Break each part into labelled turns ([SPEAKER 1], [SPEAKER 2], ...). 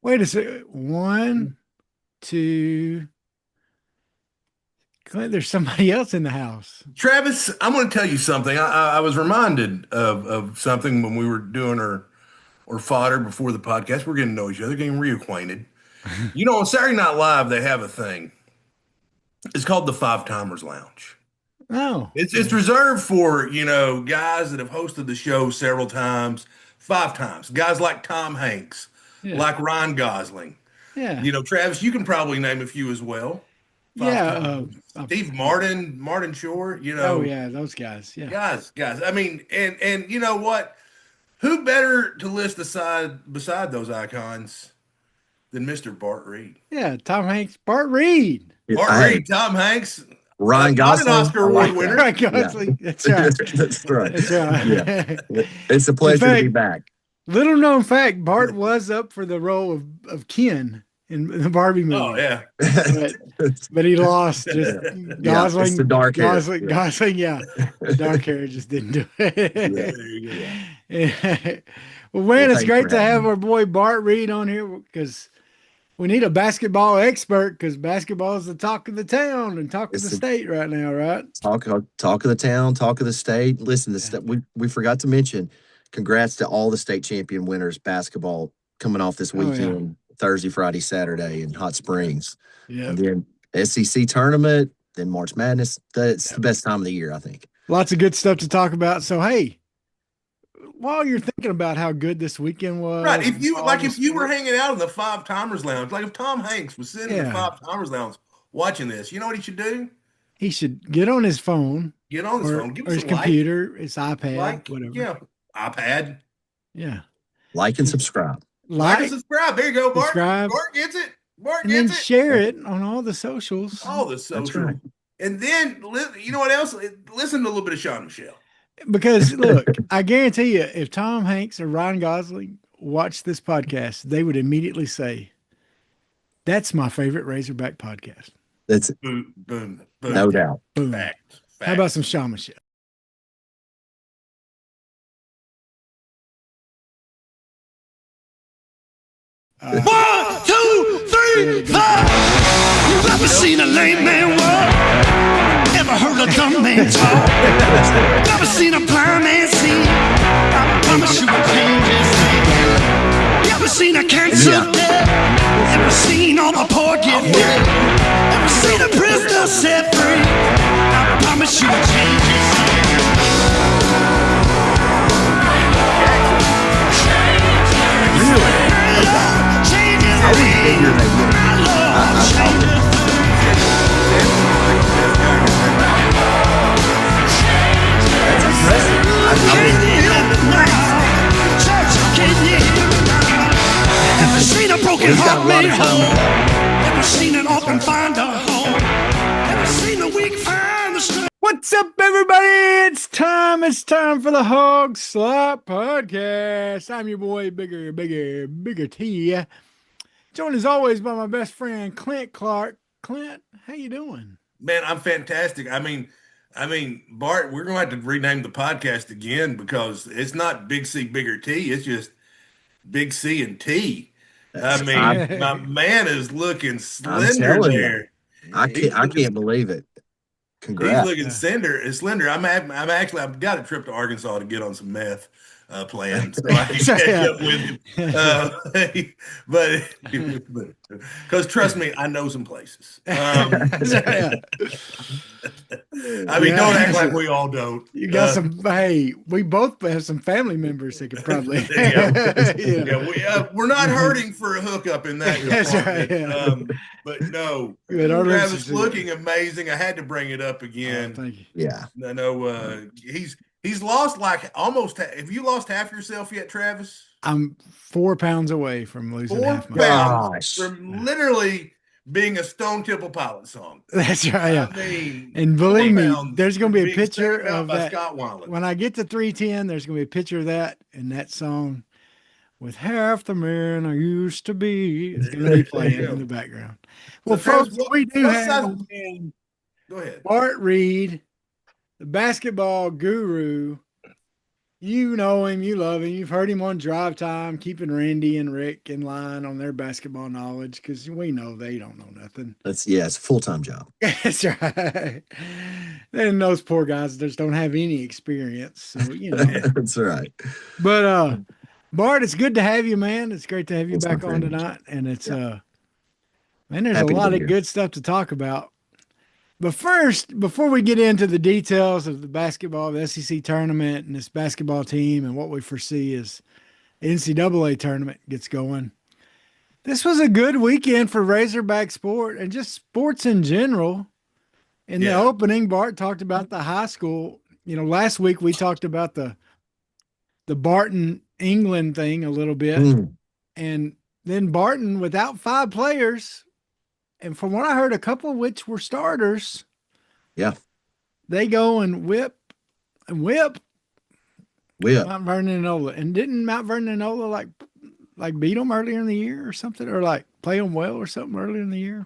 [SPEAKER 1] Wait a second. One, two. Clint, there's somebody else in the house.
[SPEAKER 2] Travis, I'm going to tell you something. I was reminded of something when we were doing our fodder before the podcast. We're getting to know each other, getting reacquainted. You know, on Saturday Night Live, they have a thing. It's called the Five Timers Lounge.
[SPEAKER 1] Oh,
[SPEAKER 2] It's reserved for, guys that have hosted the show several times, 5 times. Guys like Tom Hanks,
[SPEAKER 1] yeah,
[SPEAKER 2] like Ryan Gosling.
[SPEAKER 1] yeah,
[SPEAKER 2] Travis, you can probably name a few as well. Five
[SPEAKER 1] yeah.
[SPEAKER 2] times. Steve Martin, Martin Shore,
[SPEAKER 1] Oh, yeah, those guys. Yeah,
[SPEAKER 2] guys. I mean, and you know what? Who better to list beside those icons than Mr. Bart Reid?
[SPEAKER 1] yeah. Tom Hanks, Bart Reid,
[SPEAKER 2] Bart
[SPEAKER 3] Hey,
[SPEAKER 2] Reid, Tom Hanks,
[SPEAKER 3] Ryan
[SPEAKER 2] not an
[SPEAKER 3] Gosling.
[SPEAKER 2] Oscar
[SPEAKER 3] I
[SPEAKER 2] award
[SPEAKER 3] like that.
[SPEAKER 2] winner.
[SPEAKER 1] right,
[SPEAKER 3] Yeah,
[SPEAKER 1] Gosling. That's right.
[SPEAKER 3] that's right.
[SPEAKER 1] That's
[SPEAKER 3] Yeah,
[SPEAKER 1] right.
[SPEAKER 3] it's a
[SPEAKER 1] In
[SPEAKER 3] pleasure to be
[SPEAKER 1] fact,
[SPEAKER 3] back.
[SPEAKER 1] little known fact, Bart was up for the role of Ken in the Barbie
[SPEAKER 2] Oh
[SPEAKER 1] movie,
[SPEAKER 2] yeah.
[SPEAKER 1] but but he lost. Just
[SPEAKER 3] Yeah, yeah, it's the
[SPEAKER 1] Gosling,
[SPEAKER 3] dark hair. Yeah,
[SPEAKER 1] Gosling. Yeah, the dark hair just didn't do
[SPEAKER 3] yeah,
[SPEAKER 1] it.
[SPEAKER 2] There you go.
[SPEAKER 3] yeah.
[SPEAKER 1] Well,
[SPEAKER 3] Well,
[SPEAKER 1] man, it's
[SPEAKER 3] thanks
[SPEAKER 1] great
[SPEAKER 3] for
[SPEAKER 1] to
[SPEAKER 3] having
[SPEAKER 1] have
[SPEAKER 3] me.
[SPEAKER 1] our boy Bart Reid on here because we need a basketball expert because basketball is the talk of the town and talk of the
[SPEAKER 3] It's the
[SPEAKER 1] state right now, right?
[SPEAKER 3] talk of the town, talk of the state. Listen,
[SPEAKER 1] Yeah.
[SPEAKER 3] we forgot to mention. Congrats to all the state champion winners basketball coming off this
[SPEAKER 1] Oh yeah.
[SPEAKER 3] weekend, Thursday, Friday, Saturday in Hot Springs, and
[SPEAKER 1] Yep.
[SPEAKER 3] then SEC tournament, then March Madness. That's the
[SPEAKER 1] Yep.
[SPEAKER 3] best time of the year, I think.
[SPEAKER 1] Lots of good stuff to talk about. So hey, while you're thinking about how good this weekend
[SPEAKER 2] Right.
[SPEAKER 1] was,
[SPEAKER 2] If
[SPEAKER 1] and
[SPEAKER 2] you
[SPEAKER 1] all
[SPEAKER 2] like,
[SPEAKER 1] the
[SPEAKER 2] if you were
[SPEAKER 1] sports,
[SPEAKER 2] hanging out in the Five Timers Lounge, like if Tom Hanks was sitting in the
[SPEAKER 1] yeah,
[SPEAKER 2] Five Timers Lounge watching this, you know what he should do?
[SPEAKER 1] he should get on his phone
[SPEAKER 2] Get on his phone, give
[SPEAKER 1] or
[SPEAKER 2] us
[SPEAKER 1] his
[SPEAKER 2] a like,
[SPEAKER 1] computer, his iPad, whatever.
[SPEAKER 2] yeah, iPad,
[SPEAKER 1] Yeah.
[SPEAKER 3] Like and subscribe.
[SPEAKER 2] like and
[SPEAKER 1] Like,
[SPEAKER 2] subscribe. There you go, Bart.
[SPEAKER 1] subscribe,
[SPEAKER 2] Bart gets it. Bart
[SPEAKER 1] and then
[SPEAKER 2] gets it.
[SPEAKER 1] share it on all the socials.
[SPEAKER 2] All the
[SPEAKER 3] That's
[SPEAKER 2] social,
[SPEAKER 3] right.
[SPEAKER 2] and then you know what else? Listen to a little bit of Sean Michelle.
[SPEAKER 1] Because look, I guarantee you, if Tom Hanks or Ryan Gosling watched this podcast, they would immediately say, "That's my favorite Razorback podcast."
[SPEAKER 3] That's
[SPEAKER 2] Boom, boom,
[SPEAKER 3] no
[SPEAKER 2] boom.
[SPEAKER 3] doubt.
[SPEAKER 1] Boom.
[SPEAKER 2] Fact.
[SPEAKER 1] How about
[SPEAKER 2] Fact.
[SPEAKER 1] some Sean Michelle?
[SPEAKER 4] One, two, three, four. You ever seen a lame man walk? Ever heard a dumb man talk? Never seen a blind man see? I promise you a change is made. You ever seen a cancer
[SPEAKER 3] Yeah.
[SPEAKER 4] dead? Ever seen all the poor get fed? Ever seen a prisoner set free? I promise you a change is made. Change is
[SPEAKER 3] I always
[SPEAKER 4] made.
[SPEAKER 3] figured they would.
[SPEAKER 4] My Lord, change is
[SPEAKER 3] That's impressive.
[SPEAKER 4] Ever seen a broken
[SPEAKER 3] He's got
[SPEAKER 4] heart
[SPEAKER 3] a lot
[SPEAKER 4] made
[SPEAKER 3] of time.
[SPEAKER 4] whole? Ever seen an orphan find a home? Ever seen the weak find the strength?
[SPEAKER 1] What's up, everybody? It's time. It's time for the Hawg Slop podcast. I'm your boy, bigger T. Joined as always by my best friend Clint Clark. Clint, how you doing?
[SPEAKER 2] Man, I'm fantastic. I mean, Bart, we're gonna have to rename the podcast again because it's not Big C, Bigger T. It's just Big C and T. I mean, my man is looking
[SPEAKER 3] I'm
[SPEAKER 2] slender
[SPEAKER 3] telling you,
[SPEAKER 2] there.
[SPEAKER 3] I
[SPEAKER 2] He's
[SPEAKER 3] can't
[SPEAKER 2] looking,
[SPEAKER 3] believe it.
[SPEAKER 2] he's
[SPEAKER 3] Congrats.
[SPEAKER 2] looking slender. Slender. I've got a trip to Arkansas to get on some meth planned, so I can catch up with him. But because trust me, I know some places.
[SPEAKER 1] Yeah.
[SPEAKER 2] I mean, don't act like we all don't.
[SPEAKER 1] You got some. Hey, we both have some family members that could probably.
[SPEAKER 2] There you go.
[SPEAKER 1] Yeah.
[SPEAKER 2] We're not hurting for a hookup in that
[SPEAKER 1] That's right.
[SPEAKER 2] department.
[SPEAKER 1] Yeah.
[SPEAKER 2] But no,
[SPEAKER 1] Good. Our lips
[SPEAKER 2] Travis
[SPEAKER 1] are
[SPEAKER 2] looking amazing. I had to bring it up
[SPEAKER 1] Oh,
[SPEAKER 2] again.
[SPEAKER 1] thank you.
[SPEAKER 3] Yeah.
[SPEAKER 2] I know he's lost like almost. Have you lost half yourself yet, Travis?
[SPEAKER 1] I'm 4 pounds away from losing
[SPEAKER 2] 4
[SPEAKER 1] half my.
[SPEAKER 2] pounds
[SPEAKER 3] Gosh.
[SPEAKER 2] from literally being a Stone Temple Pilot song.
[SPEAKER 1] That's right. Yeah.
[SPEAKER 2] I mean,
[SPEAKER 1] And believe
[SPEAKER 2] 4
[SPEAKER 1] me,
[SPEAKER 2] pounds
[SPEAKER 1] there's going to be a
[SPEAKER 2] being
[SPEAKER 1] picture
[SPEAKER 2] sang about
[SPEAKER 1] of
[SPEAKER 2] by
[SPEAKER 1] that.
[SPEAKER 2] Scott Weiland.
[SPEAKER 1] When I get to 310, there's going to be a picture of that in that song with half the man I used to be. It's going to be playing in the background. Well,
[SPEAKER 2] Travis,
[SPEAKER 1] folks, we do
[SPEAKER 2] what
[SPEAKER 1] have
[SPEAKER 2] size-
[SPEAKER 1] a man,
[SPEAKER 2] Go ahead.
[SPEAKER 1] Bart Reid, the basketball guru, You know him, you love him. You've heard him on Drive Time, keeping Randy and Rick in line on their basketball knowledge because we know they don't know nothing.
[SPEAKER 3] It's a full-time job.
[SPEAKER 1] That's right. And those poor guys just don't have any experience. So,
[SPEAKER 3] That's right.
[SPEAKER 1] But Bart, it's good to have you, man. It's great to have you
[SPEAKER 3] Thanks, my
[SPEAKER 1] back on
[SPEAKER 3] friend.
[SPEAKER 1] tonight. And it's
[SPEAKER 3] Yeah.
[SPEAKER 1] man, there's
[SPEAKER 3] Happy
[SPEAKER 1] a
[SPEAKER 3] to
[SPEAKER 1] lot
[SPEAKER 3] be
[SPEAKER 1] of
[SPEAKER 3] here.
[SPEAKER 1] good stuff to talk about. But first, before we get into the details of the basketball, the SEC tournament and this basketball team and what we foresee as the NCAA tournament gets going, this was a good weekend for Razorback sport and just sports in general. In the
[SPEAKER 2] Yeah.
[SPEAKER 1] opening, Bart talked about the high school. Last week we talked about the Barton England thing a little bit, and then Barton without 5 players, and from what I heard, a couple of which were starters.
[SPEAKER 3] Yeah.
[SPEAKER 1] They go and whip
[SPEAKER 3] Whip.
[SPEAKER 1] Mount Vernon and Nola. And didn't Mount Vernon and Nola like beat them earlier in the year or something, or like play them well or something earlier in the year?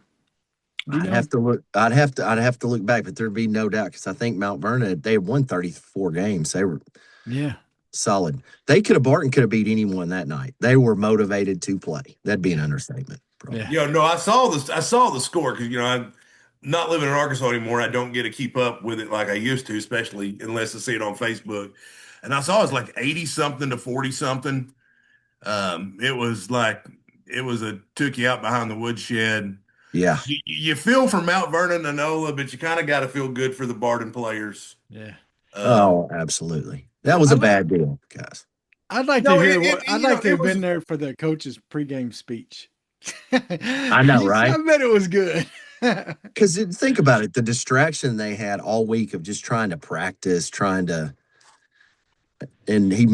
[SPEAKER 3] I'd have to look. I'd have to look back, but there'd be no doubt because I think Mount Vernon they had won 34 games. They were solid. Barton could have beat anyone that night. They were motivated to play. That'd be an understatement. Probably.
[SPEAKER 2] Yeah. No, I saw this. I saw the score because I'm not living in Arkansas anymore. I don't get to keep up with it like I used to, especially unless I see it on Facebook. And I saw it was like 80 something to 40 something. It was like took you out behind the woodshed.
[SPEAKER 3] Yeah.
[SPEAKER 2] You feel for Mount Vernon and Nola, but you kind of got to feel good for the Barton players.
[SPEAKER 1] Yeah.
[SPEAKER 3] Absolutely. That was a bad deal, guys.
[SPEAKER 1] I'd like to hear I'd like to have been there for the coach's pregame speech.
[SPEAKER 3] I know, right?
[SPEAKER 1] I bet it was good.
[SPEAKER 3] Because think about it, the distraction they had all week of just trying to practice, and he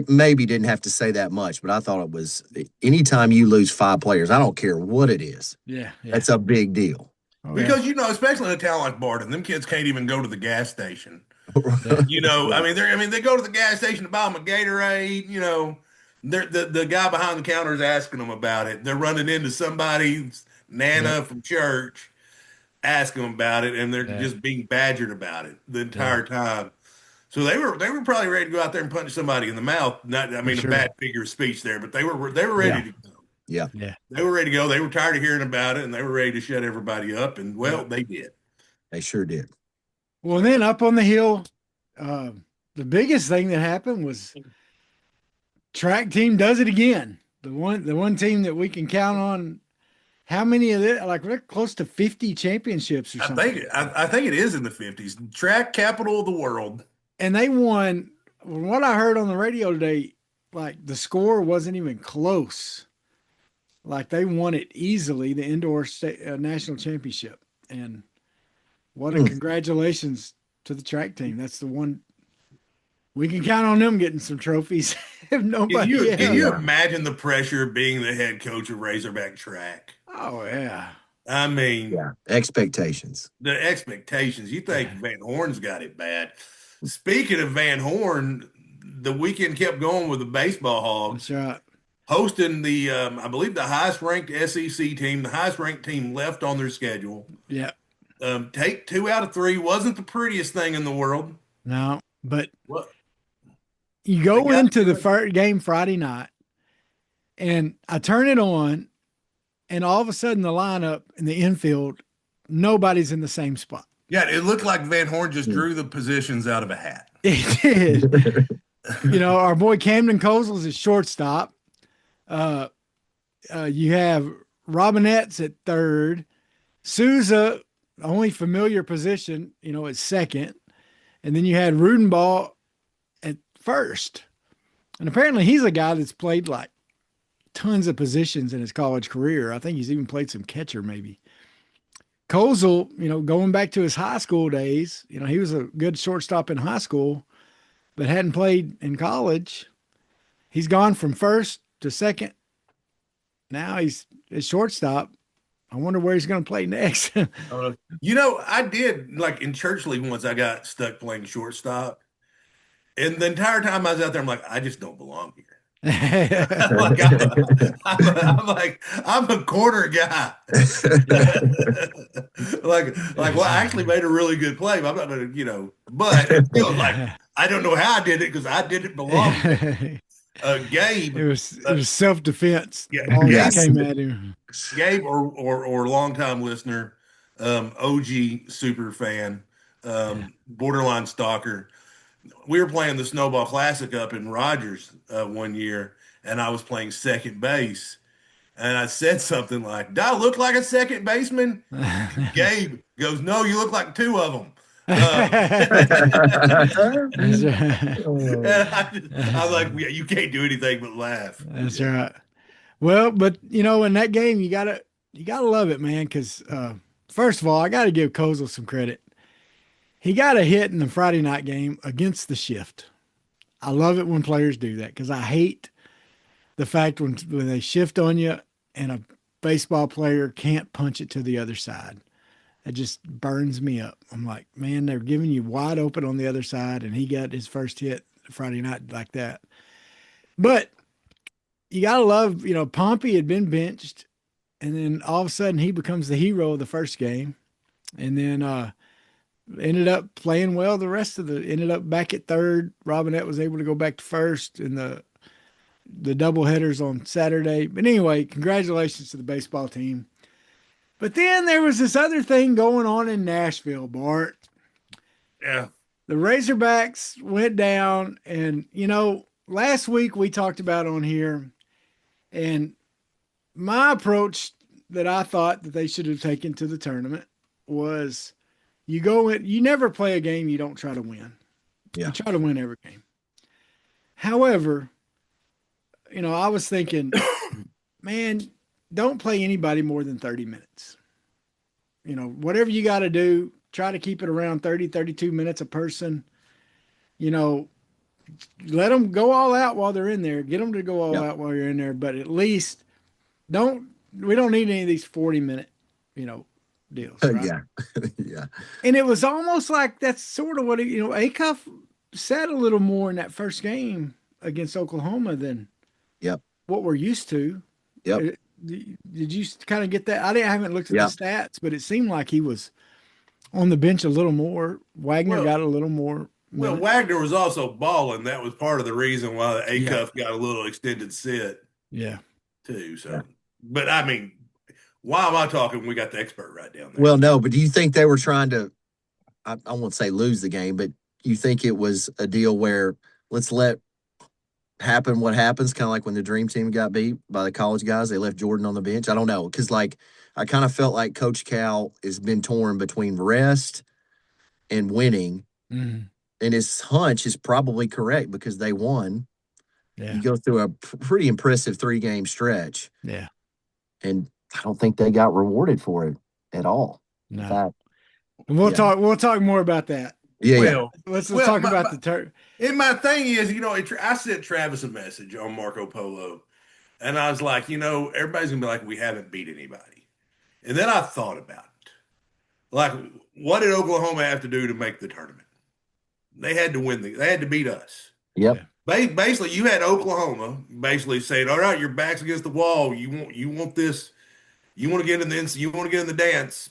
[SPEAKER 3] maybe didn't have to say that much, but I thought it was anytime you lose 5 players, I don't care what it is.
[SPEAKER 1] Yeah.
[SPEAKER 3] That's a big deal.
[SPEAKER 2] Because, especially in a town like Barton, them kids can't even go to the gas station. They go to the gas station to buy them a Gatorade. The guy behind the counter is asking them about it. They're running into somebody's Nana from church, asking them about it, and they're just being badgered about it the entire time. So they were probably ready to go out there and punch somebody in the mouth. A bad figure of speech there, but they were ready to go.
[SPEAKER 3] Yeah.
[SPEAKER 2] They were ready to go. They were tired of hearing about it, and they were ready to shut everybody up. And they did.
[SPEAKER 3] They sure did.
[SPEAKER 1] Well, then up on the hill, the biggest thing that happened was track team does it again. The one team that we can count on. How many of it? Like we're close to 50 championships or something.
[SPEAKER 2] I think it is in the 50s. Track capital of the world.
[SPEAKER 1] And they won. From what I heard on the radio today, like the score wasn't even close. Like they won it easily, the indoor national championship. And what a congratulations to the track team. That's the one we can count on them getting some trophies. If nobody
[SPEAKER 2] can you imagine the pressure of being the head coach of Razorback track?
[SPEAKER 1] Oh yeah.
[SPEAKER 3] Expectations.
[SPEAKER 2] The expectations. You think Van Horn's got it bad. Speaking of Van Horn, the weekend kept going with the baseball Hogs.
[SPEAKER 1] That's right.
[SPEAKER 2] Hosting the, I believe, the highest ranked SEC team, the highest ranked team left on their schedule.
[SPEAKER 1] Yeah.
[SPEAKER 2] Take 2 out of 3 wasn't the prettiest thing in the world.
[SPEAKER 1] No, but you go into the first game Friday night, and I turn it on, and all of a sudden the lineup in the infield, nobody's in the same spot.
[SPEAKER 2] Yeah, it looked like Van Horn just drew the positions out of a hat.
[SPEAKER 1] It did. Our boy Camden Kozels is shortstop. You have Robinette's at third. Souza, only familiar position, at second. And then you had Rudenbaugh at first. And apparently he's a guy that's played like tons of positions in his college career. I think he's even played some catcher maybe. Kozel, going back to his high school days, he was a good shortstop in high school, but hadn't played in college. He's gone from first to second. Now he's a shortstop. I wonder where he's going to play next.
[SPEAKER 2] I did, like in church league once, I got stuck playing shortstop. And the entire time I was out there, I'm like, I just don't belong here. I'm a corner guy. Well, I actually made a really good play. But I'm not going to, but it feels like I don't know how I did it because I didn't belong. Gabe.
[SPEAKER 1] It was self-defense.
[SPEAKER 2] Yeah,
[SPEAKER 1] All that came at him.
[SPEAKER 2] Gabe or longtime listener, OG super fan, borderline stalker. We were playing the Snowball Classic up in Rogers one year, and I was playing second base. And I said something like, "Do I look like a second baseman?" Gabe goes, "No, you look like two of them." I was like, "Yeah, you can't do anything but laugh."
[SPEAKER 1] That's right. Well, but in that game, you gotta love it, man. Because first of all, I gotta give Kozel some credit. He got a hit in the Friday night game against the shift. I love it when players do that because I hate the fact when they shift on you and a baseball player can't punch it to the other side. It just burns me up. I'm like, man, they're giving you wide open on the other side, and he got his first hit Friday night like that. But you got to love, Pompey had been benched, and then all of a sudden he becomes the hero of the first game, and then ended up playing well ended up back at third. Robinette was able to go back to first in the double headers on Saturday. But anyway, congratulations to the baseball team. But then there was this other thing going on in Nashville, Bart.
[SPEAKER 2] Yeah.
[SPEAKER 1] The Razorbacks went down, and, last week we talked about on here, and my approach that I thought that they should have taken to the tournament was you never play a game you don't try to win.
[SPEAKER 3] Yeah.
[SPEAKER 1] You try to win every game. However, I was thinking, man, don't play anybody more than 30 minutes. Whatever you got to do, try to keep it around 30, 32 minutes a person. Let them go all out while they're in there. Get them to go all out while you're in there. But at least we don't need any of these 40-minute, deals. Right?
[SPEAKER 3] Yeah. Yeah.
[SPEAKER 1] And it was almost like that's sort of what, Acuff said a little more in that first game against Oklahoma than what we're used to.
[SPEAKER 3] Yep.
[SPEAKER 1] Did you kind of get that? I haven't looked at the stats, but it seemed like he was on the bench a little more. Wagner got a little more.
[SPEAKER 2] Well, Wagner was also balling. That was part of the reason why the Acuff got a little extended sit.
[SPEAKER 1] Yeah.
[SPEAKER 2] Too. So, but I mean, why am I talking? We got the expert right down there.
[SPEAKER 3] Well, no, but do you think they were trying to, I won't say lose the game, but you think it was a deal where let's let happen what happens, kind of like when the Dream Team got beat by the college guys, they left Jordan on the bench? I don't know, because I kind of felt like Coach Cal has been torn between rest and winning, and his hunch is probably correct because they won. Yeah. You go through a pretty impressive 3-game stretch.
[SPEAKER 1] Yeah.
[SPEAKER 3] And I don't think they got rewarded for it at all.
[SPEAKER 1] No.
[SPEAKER 3] In fact,
[SPEAKER 1] and we'll talk more about that.
[SPEAKER 3] Yeah.
[SPEAKER 1] Let's talk about the turn.
[SPEAKER 2] And my thing is, I sent Travis a message on Marco Polo, and I was like, everybody's gonna be like, we haven't beat anybody. And then I thought about it. Like, what did Oklahoma have to do to make the tournament? They had to win. They had to beat us.
[SPEAKER 3] Yep.
[SPEAKER 2] Basically, you had Oklahoma basically saying, "All right, your back's against the wall. You want this. You want to get in the you want to get in the dance.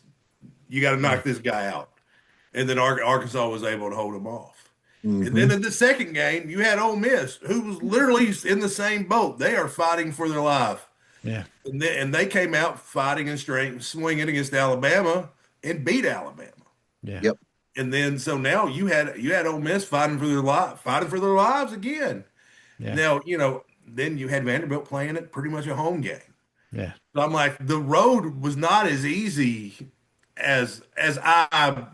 [SPEAKER 2] You got to knock this guy out." And then Arkansas was able to hold him off. And then in the second game, you had Ole Miss, who was literally in the same boat. They are fighting for their life.
[SPEAKER 1] Yeah.
[SPEAKER 2] And they came out fighting and swinging against Alabama and beat Alabama.
[SPEAKER 1] Yeah.
[SPEAKER 3] Yep.
[SPEAKER 2] And then so now you had Ole Miss fighting for their lives again. Yeah. Now, then you had Vanderbilt playing it pretty much a home game.
[SPEAKER 1] Yeah.
[SPEAKER 2] So I'm like, the road was not as easy as I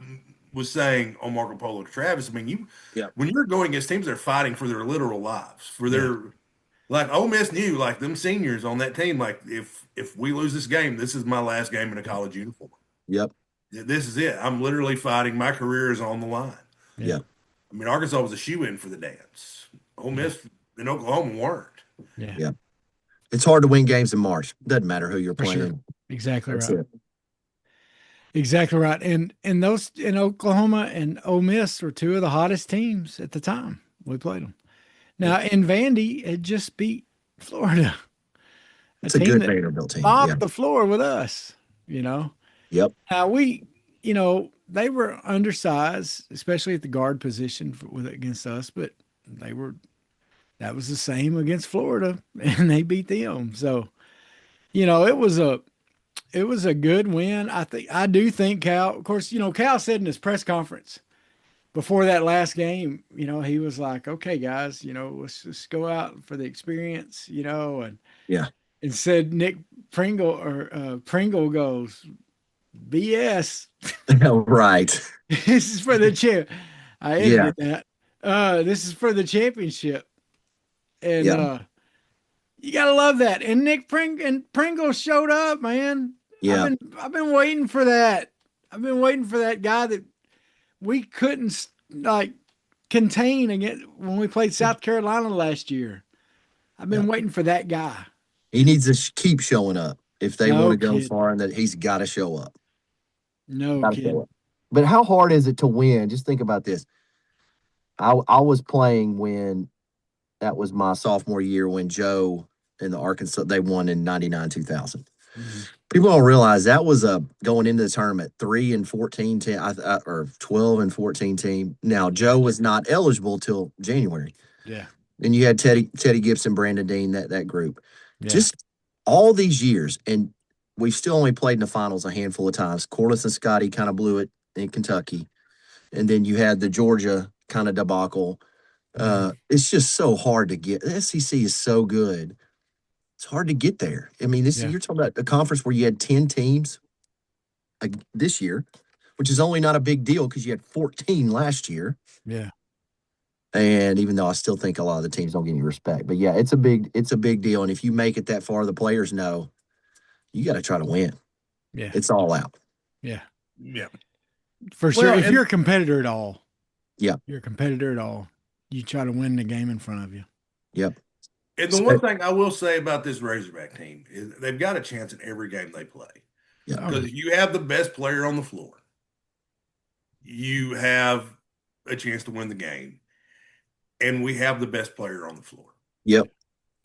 [SPEAKER 2] was saying on Marco Polo to Travis. I mean, when you're going against teams that are fighting for their literal lives, for their like Ole Miss knew, like them seniors on that team, like if we lose this game, this is my last game in a college uniform.
[SPEAKER 3] Yep.
[SPEAKER 2] This is it. I'm literally fighting. My career is on the line.
[SPEAKER 3] Yeah.
[SPEAKER 2] I mean, Arkansas was a shoe-in for the dance. Ole Miss and Oklahoma weren't.
[SPEAKER 1] Yeah.
[SPEAKER 3] Yeah. It's hard to win games in March. Doesn't matter who you're playing.
[SPEAKER 1] Sure. Exactly
[SPEAKER 3] That's
[SPEAKER 1] right.
[SPEAKER 3] It.
[SPEAKER 1] Exactly right. And those in Oklahoma and Ole Miss were two of the hottest teams at the time we played them. Now, and Vandy had just beat Florida, a
[SPEAKER 3] It's a
[SPEAKER 1] team
[SPEAKER 3] good
[SPEAKER 1] that
[SPEAKER 3] Vanderbilt team. Yeah.
[SPEAKER 1] mopped the floor with us, you know.
[SPEAKER 3] Yep.
[SPEAKER 1] Now they were undersized, especially at the guard position against us, but that was the same against Florida, and they beat them. So, it was a good win. I do think Cal, of course, Cal said in his press conference before that last game, he was like, "Okay, guys, let's just go out for the experience,"
[SPEAKER 3] Yeah.
[SPEAKER 1] and said Nick Pringle goes, BS.
[SPEAKER 3] Right.
[SPEAKER 1] This is for the champ. I
[SPEAKER 3] Yeah.
[SPEAKER 1] edited that. This is for the championship. And
[SPEAKER 3] Yeah.
[SPEAKER 1] you gotta love that. And Pringle showed up, man.
[SPEAKER 3] Yeah.
[SPEAKER 1] I've been waiting for that. I've been waiting for that guy that we couldn't like contain against when we played South Carolina last year. I've been
[SPEAKER 3] Yeah.
[SPEAKER 1] waiting for that guy.
[SPEAKER 3] He needs to keep showing up if they
[SPEAKER 1] No
[SPEAKER 3] want to go
[SPEAKER 1] kidding.
[SPEAKER 3] far, and that he's got to show up.
[SPEAKER 1] No
[SPEAKER 3] Gotta show
[SPEAKER 1] kidding.
[SPEAKER 3] up. But how hard is it to win? Just think about this. I was playing when that was my sophomore year when Joe and the Arkansas they won in 99 2000.
[SPEAKER 1] Mhm.
[SPEAKER 3] People don't realize that was a going into the tournament 3-14 team or 12-14 team. Now Joe was not eligible till January.
[SPEAKER 1] Yeah.
[SPEAKER 3] Then you had Teddy Gibson, Brandon Dean, that group.
[SPEAKER 1] Yeah.
[SPEAKER 3] Just all these years, and we've still only played in the finals a handful of times. Corliss and Scotty kind of blew it in Kentucky, and then you had the Georgia kind of debacle. It's just so hard to get. The SEC is so good. It's hard to get there. I mean, you're talking about a conference where you had 10 teams this year, which is only not a big deal because you had 14 last year.
[SPEAKER 1] Yeah.
[SPEAKER 3] And even though I still think a lot of the teams don't get any respect, but yeah, it's a big deal. And if you make it that far, the players know you got to try to win.
[SPEAKER 1] Yeah.
[SPEAKER 3] It's all out.
[SPEAKER 1] Yeah.
[SPEAKER 2] Yeah.
[SPEAKER 1] For sure.
[SPEAKER 2] Well,
[SPEAKER 1] If you're a competitor at all,
[SPEAKER 3] yeah,
[SPEAKER 1] you're a competitor at all, you try to win the game in front of you.
[SPEAKER 3] Yep.
[SPEAKER 2] And the one thing I will say about this Razorback team is they've got a chance in every game they play.
[SPEAKER 3] Yeah.
[SPEAKER 2] Because if you have the best player on the floor, you have a chance to win the game. And we have the best player on the floor.
[SPEAKER 3] Yep.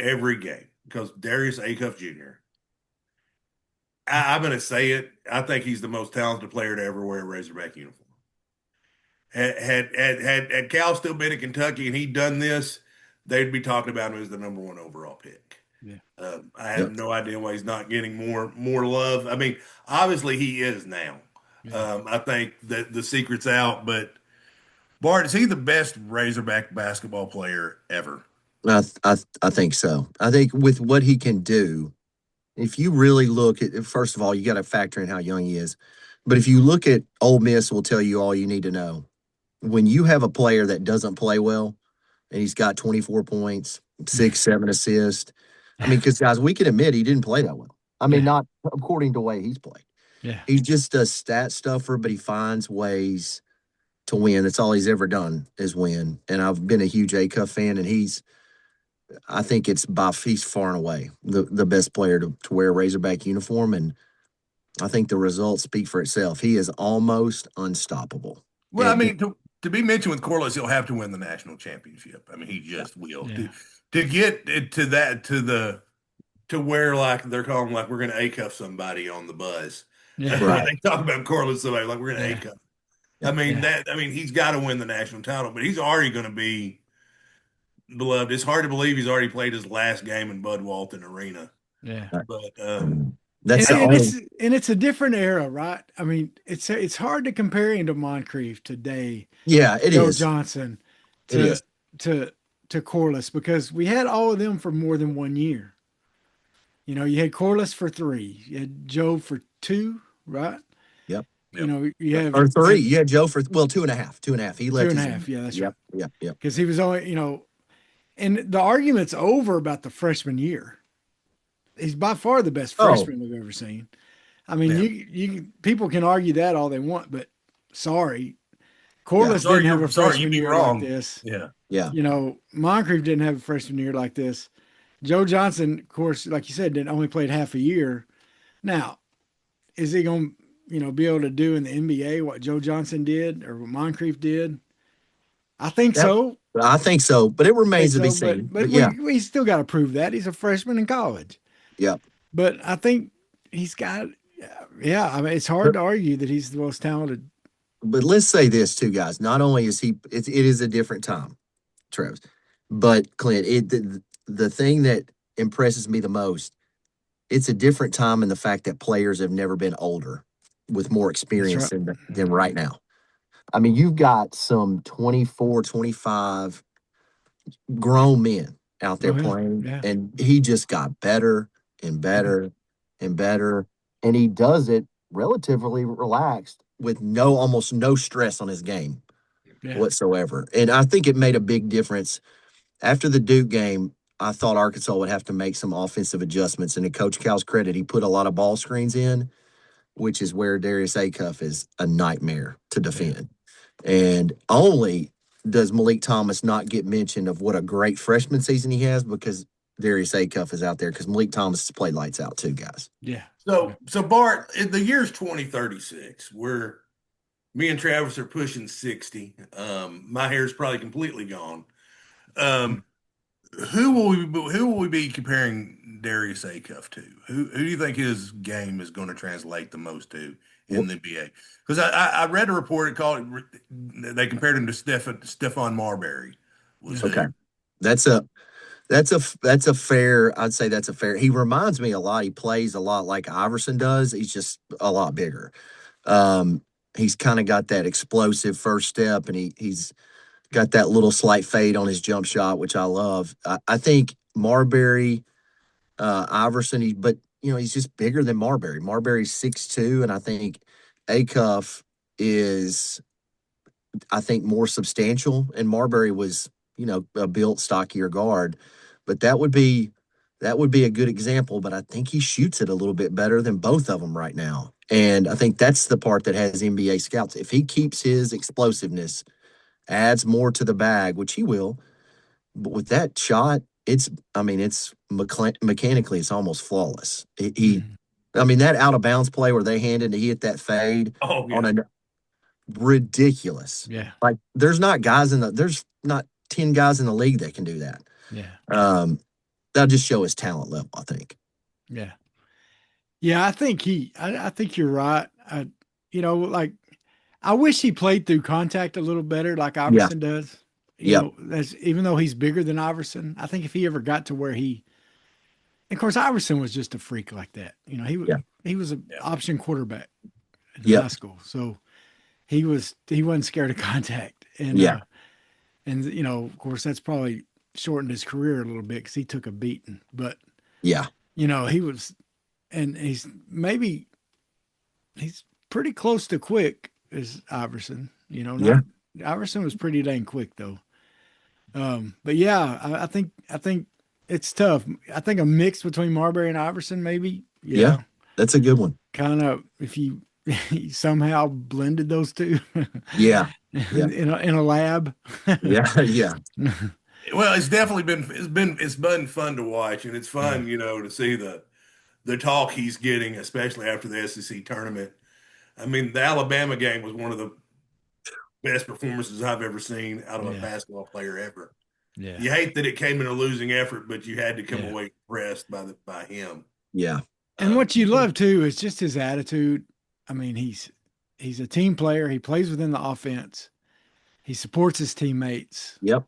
[SPEAKER 2] Every game. Because Darius Acuff Jr., I'm going to say it, I think he's the most talented player to ever wear a Razorback uniform. Had Cal still been in Kentucky and he'd done this, they'd be talking about him as the number 1 overall pick.
[SPEAKER 1] Yeah.
[SPEAKER 2] I have no idea why he's not getting more love. I mean, obviously he is now. Yeah. I think that the secret's out, but Bart, is he the best Razorback basketball player ever?
[SPEAKER 3] I think so. I think with what he can do, if you really look at, first of all, you got to factor in how young he is. But if you look at Ole Miss, will tell you all you need to know. When you have a player that doesn't play well, and he's got 24 points, 6-7 assists. I mean, because guys, we can admit he didn't play that well. I mean, not according to the way he's played.
[SPEAKER 1] Yeah,
[SPEAKER 3] he just does stat stuffer, but he finds ways to win. That's all he's ever done is win. And I've been a huge Acuff fan, and I think he's far and away the best player to wear a Razorback uniform. And I think the results speak for itself. He is almost unstoppable.
[SPEAKER 2] Well, I mean, to be mentioned with Corliss, he'll have to win the national championship. I mean, he just will. Yeah. To get to that, to where like they're calling like we're going to Acuff somebody on the buzz.
[SPEAKER 1] Yeah.
[SPEAKER 2] Right. They talk about Corliss somebody like we're going to Acuff. I mean, he's got to win the national title, but he's already going to be beloved. It's hard to believe he's already played his last game in Bud Walton Arena.
[SPEAKER 1] Yeah.
[SPEAKER 2] But
[SPEAKER 1] it's a different era, right? I mean, it's hard to compare him to Moncrief today.
[SPEAKER 3] Yeah, it
[SPEAKER 1] Joe
[SPEAKER 3] is.
[SPEAKER 1] Johnson to Corliss, because we had all of them for more than 1 year. You know, you had Corliss for 3, you had Joe for 2, right?
[SPEAKER 3] Yep.
[SPEAKER 1] You know, you have
[SPEAKER 3] or 3. You had Joe for 2.5. 2.5. He left
[SPEAKER 1] 2.5. Yeah, that's right.
[SPEAKER 3] Yep.
[SPEAKER 1] Because he was only, and the argument's over about the freshman year. He's by far the best freshman we've ever seen. I mean, you people can argue that all they want, but sorry, Corliss didn't have a freshman year like this.
[SPEAKER 3] Yeah.
[SPEAKER 1] You know, Moncrief didn't have a freshman year like this. Joe Johnson, of course, like you said, only played half a year. Now, is he going to, be able to do in the NBA what Joe Johnson did or what Moncrief did? I think so.
[SPEAKER 3] I think so, but it remains to be seen.
[SPEAKER 1] But
[SPEAKER 3] yeah,
[SPEAKER 1] we still got to prove that he's a freshman in college.
[SPEAKER 3] yeah.
[SPEAKER 1] But I think he's got. Yeah, I mean, it's hard
[SPEAKER 3] But,
[SPEAKER 1] to argue that he's the most talented.
[SPEAKER 3] but let's say this too, guys. Not only is it is a different time, Travis, but Clint, the thing that impresses me the most, it's a different time in the fact that players have never been older with more experience than right now. I mean, you've got some 24, 25 grown men out there playing, and he just got better and better and better. And he does it relatively relaxed with almost no stress on his game whatsoever. And I think it made a big difference. After the Duke game, I thought Arkansas would have to make some offensive adjustments. And to Coach Cal's credit, he put a lot of ball screens in, which is where Darius Acuff is a nightmare to defend. And only does Malik Thomas not get mentioned of what a great freshman season he has because Darius Acuff is out there, because Malik Thomas has played lights out too, guys.
[SPEAKER 1] Yeah.
[SPEAKER 2] So Bart, the year's 2036, where me and Travis are pushing 60. My hair's probably completely gone. Who will we be comparing Darius Acuff to? Who do you think his game is going to translate the most to in the NBA? Because I read a report they compared him to Stephon Marbury.
[SPEAKER 3] Okay, that's a fair. I'd say that's a fair. He reminds me a lot. He plays a lot like Iverson does. He's just a lot bigger. He's kind of got that explosive first step, and he's got that little slight fade on his jump shot, which I love. I think Marbury, Iverson, but he's just bigger than Marbury. Marbury's 6'2", and I think Acuff is, I think, more substantial. And Marbury was, a built, stockier guard. But that would be a good example. But I think he shoots it a little bit better than both of them right now. And I think that's the part that has NBA scouts. If he keeps his explosiveness, adds more to the bag, which he will, but with that shot, it's mechanically, it's almost flawless. That out of bounds play where they he hit that fade on a ridiculous.
[SPEAKER 1] Yeah.
[SPEAKER 3] Like there's not 10 guys in the league that can do that.
[SPEAKER 1] Yeah.
[SPEAKER 3] That'll just show his talent level, I think.
[SPEAKER 1] Yeah. Yeah, I think I think you're right. I wish he played through contact a little better like Iverson does. Even though he's bigger than Iverson, I think if he ever got to where of course, Iverson was just a freak like that. He was an option quarterback in high school. So he wasn't scared of contact. And, of course, that's probably shortened his career a little bit because he took a beating. But, he was, and he's pretty close to quick as Iverson. Iverson was pretty dang quick though. But yeah, I think it's tough. I think a mix between Marbury and Iverson, maybe.
[SPEAKER 3] Yeah, that's a good one.
[SPEAKER 1] Kind of if you somehow blended those two. In a lab.
[SPEAKER 3] yeah.
[SPEAKER 2] Well, it's definitely been fun to watch, and it's fun, to see the talk he's getting, especially after the SEC tournament. I mean, the Alabama game was one of the best performances I've ever seen out of a basketball player ever. Yeah. You hate that it came in a losing effort, but you had to come away impressed by him.
[SPEAKER 3] Yeah.
[SPEAKER 1] And what you love too is just his attitude. I mean, he's a team player. He plays within the offense. He supports his teammates.
[SPEAKER 3] Yep.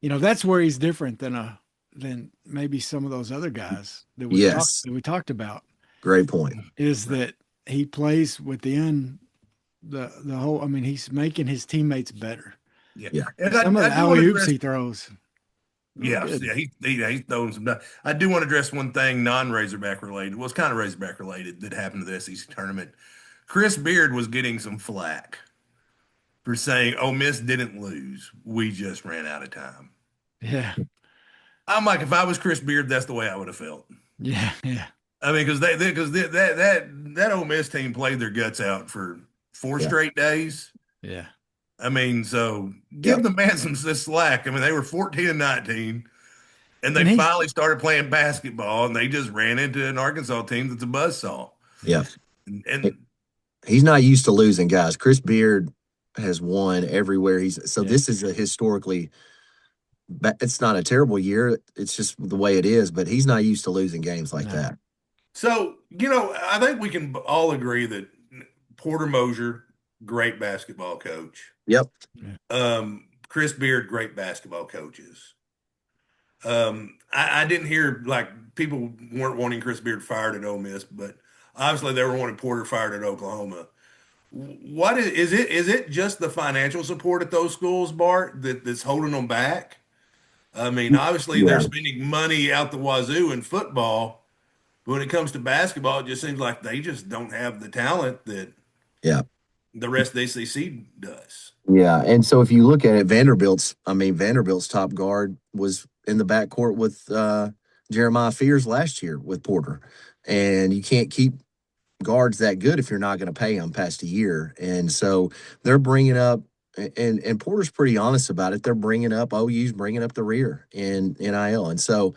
[SPEAKER 1] That's where he's different than maybe some of those other guys that we talked about.
[SPEAKER 3] Great point.
[SPEAKER 1] Is that he plays within the whole. I mean, he's making his teammates better.
[SPEAKER 2] Yeah.
[SPEAKER 1] And some of the alley oops he throws.
[SPEAKER 2] Yes, he's throwing some. I do want to address one thing non-Razorback related. Well, it's kind of Razorback related that happened to the SEC tournament. Chris Beard was getting some flack for saying, "Ole Miss didn't lose. We just ran out of time."
[SPEAKER 1] Yeah.
[SPEAKER 2] I'm like, if I was Chris Beard, that's the way I would have felt.
[SPEAKER 1] Yeah.
[SPEAKER 2] I mean, because that Ole Miss team played their guts out for 4 straight days.
[SPEAKER 1] Yeah.
[SPEAKER 2] I mean, so give the man some slack. I mean, they were 14-19, and they finally started playing basketball, and they just ran into an Arkansas team that's a buzzsaw.
[SPEAKER 3] Yeah.
[SPEAKER 2] And
[SPEAKER 3] he's not used to losing, guys. Chris Beard has won everywhere he's. So this is a historically. It's not a terrible year. It's just the way it is. But he's not used to losing games like that.
[SPEAKER 2] So I think we can all agree that Porter Moser, great basketball coach.
[SPEAKER 3] Yep.
[SPEAKER 2] Chris Beard, great basketball coaches. I didn't hear people weren't wanting Chris Beard fired at Ole Miss, but obviously they were wanting Porter fired at Oklahoma. What is it? Is it just the financial support at those schools, Bart, that's holding them back? I mean, obviously they're spending money out the wazoo in football, but when it comes to basketball, it just seems like they just don't have the talent that the rest of the ACC does.
[SPEAKER 3] Yeah, and so if you look at it, Vanderbilt's top guard was in the backcourt with Jeremiah Fears last year with Porter, and you can't keep guards that good if you're not going to pay them past a year. And so they're bringing up, and Porter's pretty honest about it. They're bringing up OU's bringing up the rear in NIL, and so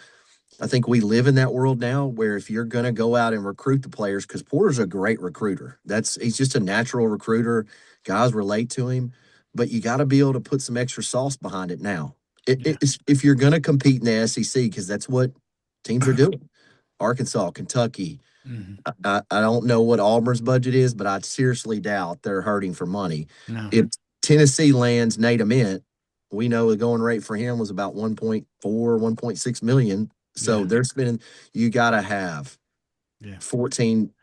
[SPEAKER 3] I think we live in that world now where if you're going to go out and recruit the players, because Porter's a great recruiter, he's just a natural recruiter. Guys relate to him, but you got to be able to put some extra sauce behind it now. If you're going to compete in the SEC, because that's what teams are doing. Arkansas, Kentucky. I don't know what Auburn's budget is, but I seriously doubt they're hurting for money.
[SPEAKER 1] No.
[SPEAKER 3] If Tennessee lands Nate Ament, we know the going rate for him was about 1.4, 1.6 million. So they're spending, you got to have 10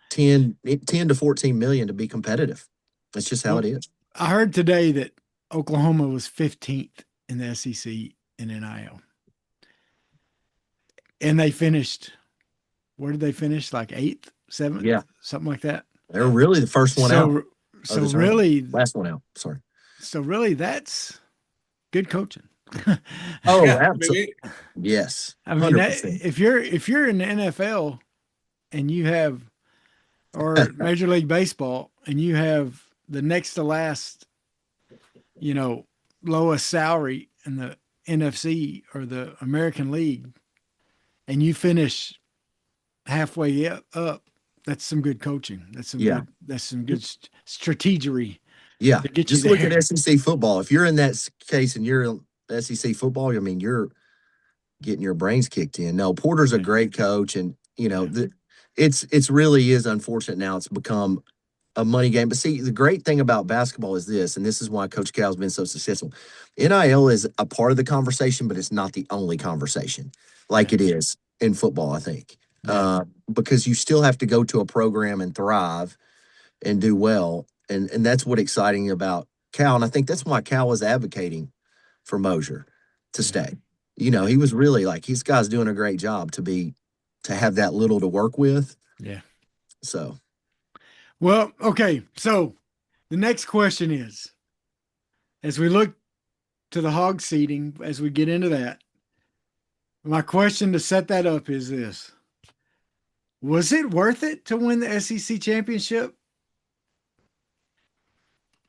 [SPEAKER 3] to 14 million to be competitive. That's just how it is.
[SPEAKER 1] I heard today that Oklahoma was 15th in the SEC in NIL. And they finished, where did they finish? Like 8th, 7th?
[SPEAKER 3] Yeah.
[SPEAKER 1] Something like that.
[SPEAKER 3] They're really the first one out.
[SPEAKER 1] So really.
[SPEAKER 3] Last one out. Sorry.
[SPEAKER 1] So really, that's good coaching.
[SPEAKER 3] Oh, absolutely. Yes.
[SPEAKER 1] I mean, if you're in the NFL and you have, or Major League Baseball, and you have the next to last, lowest salary in the NFC or the American League, and you finish halfway up, that's some good coaching. That's some good strategery.
[SPEAKER 3] Yeah. Just look at SEC football. If you're in that case and you're SEC football, I mean, you're getting your brains kicked in. No, Porter's a great coach, and it's really is unfortunate now. It's become a money game. But see, the great thing about basketball is this, and this is why Coach Cal's been so successful. NIL is a part of the conversation, but it's not the only conversation like it is in football, I think, because you still have to go to a program and thrive and do well, and that's what's exciting about Cal, and I think that's why Cal was advocating for Moser to stay. He was really this guy's doing a great job to have that little to work with.
[SPEAKER 1] Yeah.
[SPEAKER 3] So.
[SPEAKER 1] Well, okay. So the next question is, as we look to the hog seating, as we get into that, my question to set that up is this: was it worth it to win the SEC championship?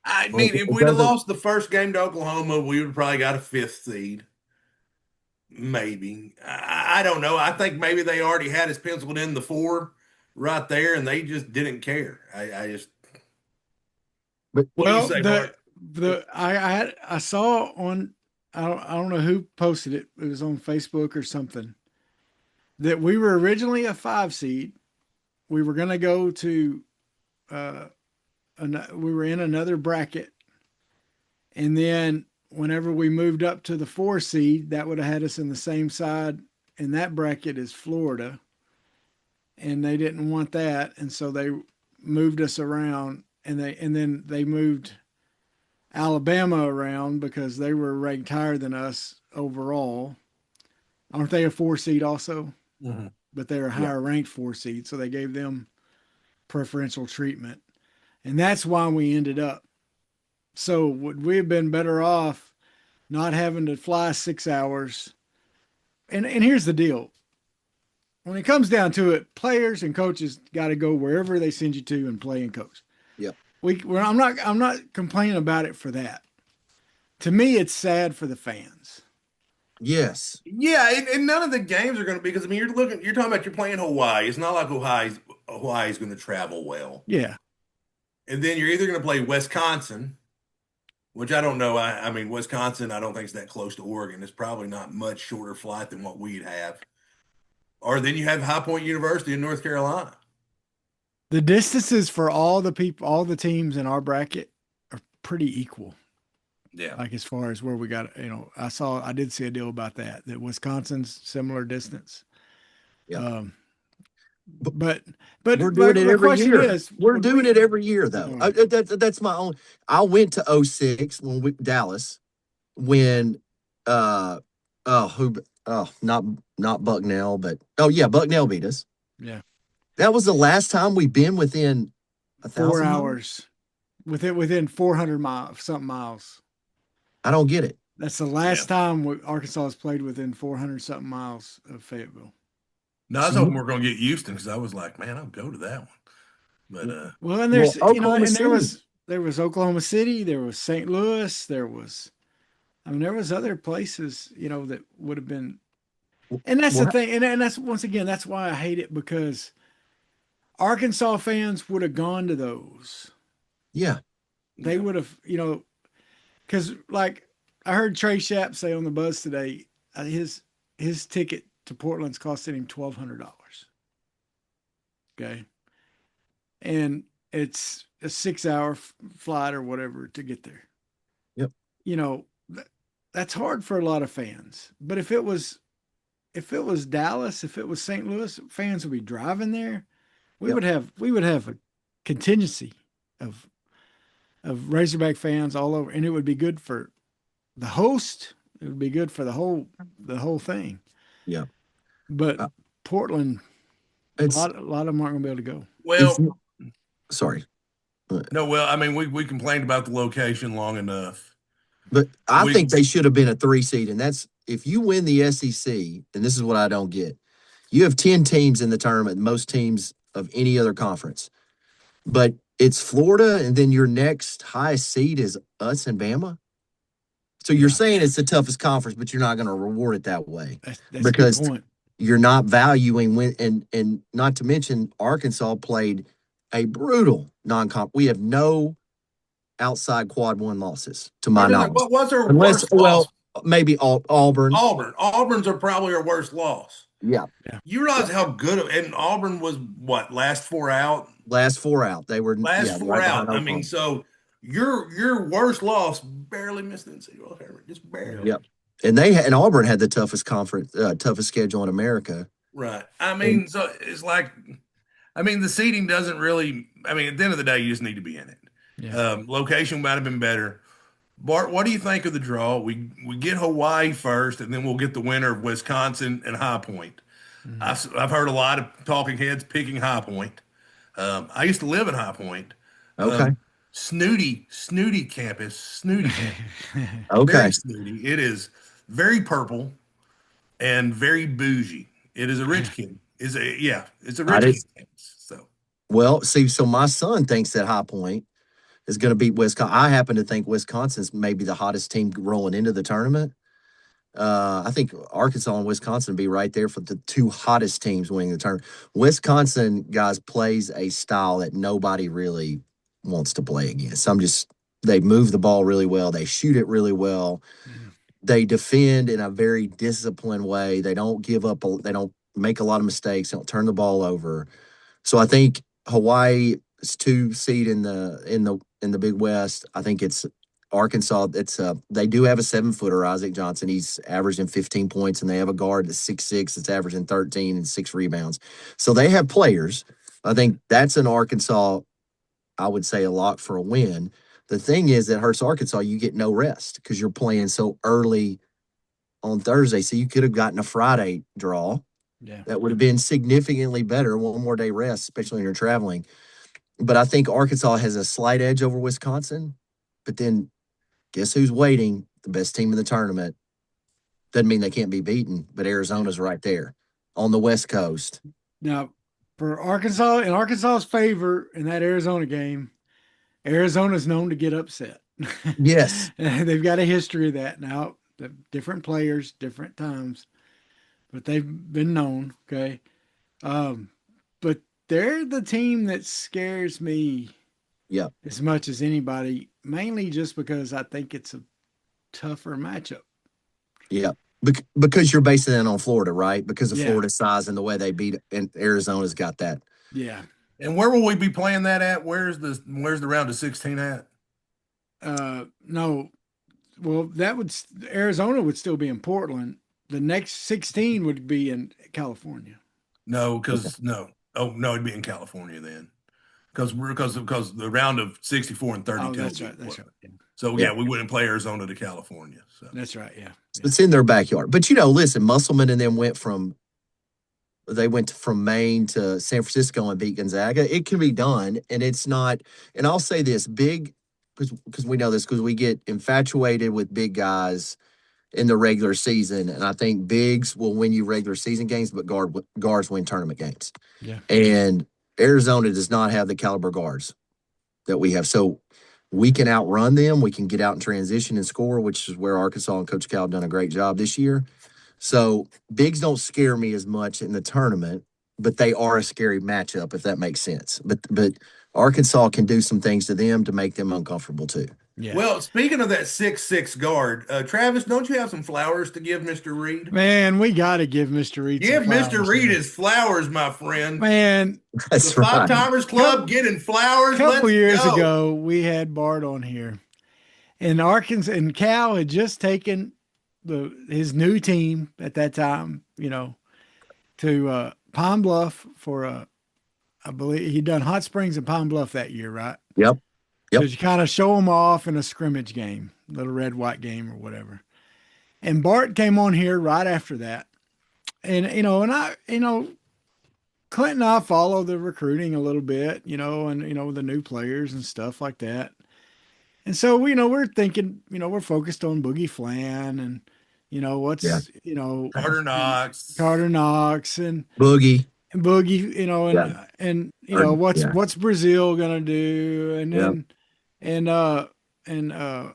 [SPEAKER 2] I mean, if we'd have lost the first game to Oklahoma, we would have probably got a 5th seed. Maybe. I don't know. I think maybe they already had us penciled in the 4 right there, and they just didn't care. I saw on, I don't know who posted it. It was on Facebook or something, that we were originally a 5 seed. We were going to go to we were in another bracket, and then whenever we moved up to the 4 seed, that would have had us in the same side in that bracket as Florida, and they didn't want that, and so they moved us around, and then they moved Alabama around because they were ranked higher than us overall. Aren't they a 4 seed also? Mm-hmm.
[SPEAKER 1] But they're a higher ranked 4 seed, so they gave them preferential treatment. And that's why we ended up. So would we have been better off not having to fly 6 hours? And here's the deal. When it comes down to it, players and coaches got to go wherever they send you to and play and coach.
[SPEAKER 3] Yep.
[SPEAKER 1] I'm not complaining about it for that. To me, it's sad for the fans.
[SPEAKER 3] Yes.
[SPEAKER 2] Yeah, and none of the games are going to be, because I mean, you're talking about you're playing Hawaii. It's not like Hawaii's going to travel well.
[SPEAKER 1] Yeah.
[SPEAKER 2] And then you're either going to play Wisconsin which I don't know. I mean, Wisconsin, I don't think it's that close to Oregon. It's probably not much shorter flight than what we'd have. Or then you have High Point University in North Carolina.
[SPEAKER 1] The distances for all the teams in our bracket are pretty equal.
[SPEAKER 2] Yeah.
[SPEAKER 1] Like as far as where we got, I did see a deal about that Wisconsin's similar distance.
[SPEAKER 3] Yeah.
[SPEAKER 1] But
[SPEAKER 3] we're doing it every year. We're doing it every year, though. That's my own. I went to 06 when Dallas when not Bucknell, but Bucknell beat us.
[SPEAKER 1] Yeah,
[SPEAKER 3] that was the last time we've been within
[SPEAKER 1] 4 hours, within 400 miles.
[SPEAKER 3] I don't get it.
[SPEAKER 1] That's the last time Arkansas has played within 400 something miles of Fayetteville.
[SPEAKER 2] No, I was hoping we're going to get Houston because I was like, man, I'll go to that one. But
[SPEAKER 1] and there's there was Oklahoma City, there was St. Louis, there was other places that would have been, and that's the thing, and that's once again that's why I hate it, because Arkansas fans would have gone to those.
[SPEAKER 3] Yeah,
[SPEAKER 1] they would have, because like I heard Trey Shapp say on the buzz today, his ticket to Portland's costing him $1,200. Okay. And it's a 6-hour flight or whatever to get there.
[SPEAKER 3] Yep.
[SPEAKER 1] That's hard for a lot of fans. But if it was Dallas, if it was St. Louis, fans would be driving there. We would have a contingency of Razorback fans all over, and it would be good for the host. It would be good for the whole thing.
[SPEAKER 3] Yeah.
[SPEAKER 1] But Portland, a lot of them aren't going to be able to go.
[SPEAKER 2] Well,
[SPEAKER 3] sorry.
[SPEAKER 2] No, well, I mean, we complained about the location long enough.
[SPEAKER 3] But I think they should have been a 3 seed, and that's if you win the SEC, and this is what I don't get. You have 10 teams in the tournament, most teams of any other conference. But it's Florida, and then your next highest seed is us and Bama. So you're saying it's the toughest conference, but you're not going to reward it that way.
[SPEAKER 1] That's because a good point.
[SPEAKER 3] You're not valuing and not to mention Arkansas played a brutal non-comp. We have no outside quad 1 losses to my knowledge.
[SPEAKER 2] What was our worst loss?
[SPEAKER 3] Maybe Auburn.
[SPEAKER 2] Auburn's are probably our worst loss.
[SPEAKER 3] Yeah.
[SPEAKER 2] You realize how good and Auburn was what, last 4 out?
[SPEAKER 3] Last 4 out. They were
[SPEAKER 2] last 4 out. I mean, so your worst loss barely missed the NCAA tournament. Just barely.
[SPEAKER 3] Yep. And Auburn had the toughest toughest schedule in America.
[SPEAKER 2] Right. I mean, so it's like, the seeding doesn't really. I mean, at the end of the day, you just need to be in it. Yeah. Location might have been better. Bart, what do you think of the draw? We get Hawaii first, and then we'll get the winner of Wisconsin and High Point. Mm-hmm. I've heard a lot of talking heads picking High Point. I used to live in High Point.
[SPEAKER 3] Okay.
[SPEAKER 2] Snooty campus. Okay.
[SPEAKER 3] Very
[SPEAKER 2] snooty. It is very purple and very bougie. It is a rich kid. It's a rich kid campus. So.
[SPEAKER 3] Well, see, so my son thinks that High Point is going to beat Wisconsin. I happen to think Wisconsin's maybe the hottest team rolling into the tournament. I think Arkansas and Wisconsin be right there for the 2 hottest teams winning the tournament. Wisconsin, guys, plays a style that nobody really wants to play against. They move the ball really well. They shoot it really well. Mm-hmm. They defend in a very disciplined way. They don't give up. They don't make a lot of mistakes. They don't turn the ball over. So I think Hawaii is 2 seed in the Big West. I think it's Arkansas. They do have a 7-footer, Isaac Johnson. He's averaging 15 points, and they have a guard that's 6'6", that's averaging 13 and 6 rebounds. So they have players. I think that's an Arkansas, I would say, a lock for a win. The thing is that hurts Arkansas. You get no rest because you're playing so early on Thursday. So you could have gotten a Friday draw. Yeah, that would have been significantly better. 1 more day rest, especially when you're traveling. But I think Arkansas has a slight edge over Wisconsin. But then guess who's waiting? The best team in the tournament. Doesn't mean they can't be beaten, but Arizona's right there on the West Coast.
[SPEAKER 1] Now, for Arkansas, in Arkansas's favor in that Arizona game, Arizona's known to get upset.
[SPEAKER 3] Yes.
[SPEAKER 1] They've got a history of that now. Different players, different times, but they've been known, okay? But they're the team that scares me
[SPEAKER 3] Yeah.
[SPEAKER 1] as much as anybody, mainly just because I think it's a tougher matchup.
[SPEAKER 3] Yeah. Because you're basing it on Florida, right? Because of
[SPEAKER 1] Yeah.
[SPEAKER 3] Florida's size and the way they beat, and Arizona's got that.
[SPEAKER 1] Yeah.
[SPEAKER 2] And where will we be playing that at? Where's the round of 16 at?
[SPEAKER 1] No, well, Arizona would still be in Portland. The next 16 would be in California.
[SPEAKER 2] No, because no. Oh no, it'd be in California then. Because the round of 64 and 32.
[SPEAKER 1] Oh, that's right. That's right. Yeah.
[SPEAKER 2] So yeah, we wouldn't play Arizona to California. So
[SPEAKER 1] that's right. Yeah.
[SPEAKER 3] It's in their backyard. But listen, Musselman and them went from Maine to San Francisco and beat Gonzaga. It can be done, and it's not. And I'll say this: big, because we know this, because we get infatuated with big guys in the regular season, and I think bigs will win you regular season games, but guards win tournament games.
[SPEAKER 1] Yeah.
[SPEAKER 3] And Arizona does not have the caliber guards that we have, so we can outrun them. We can get out in transition and score, which is where Arkansas and Coach Cal have done a great job this year. So bigs don't scare me as much in the tournament, but they are a scary matchup, if that makes sense. But Arkansas can do some things to them to make them uncomfortable too.
[SPEAKER 1] Yeah.
[SPEAKER 2] Well, speaking of that 6'6" guard, Travis, don't you have some flowers to give Mr. Reid?
[SPEAKER 1] Man, we got to give Mr. Reid
[SPEAKER 2] Give
[SPEAKER 1] some flowers,
[SPEAKER 2] Mr. Reid his flowers, my friend.
[SPEAKER 1] Man,
[SPEAKER 3] That's
[SPEAKER 2] the
[SPEAKER 3] right.
[SPEAKER 2] Five Timers Club getting flowers.
[SPEAKER 1] A couple years ago, we had Bart on here, and Arkansas and Cal had just taken his new team at that time, to Pine Bluff for I believe he'd done Hot Springs and Pine Bluff that year, right?
[SPEAKER 3] Yep.
[SPEAKER 1] So you kind of show them off in a scrimmage game, little red-white game or whatever. And Bart came on here right after that. And, Clint and I follow the recruiting a little bit, and, the new players and stuff like that. And so, we're thinking, we're focused on Boogie Flan and,
[SPEAKER 2] Carter
[SPEAKER 1] Knox and
[SPEAKER 3] Boogie,
[SPEAKER 1] what's Brazil going to do? And then, and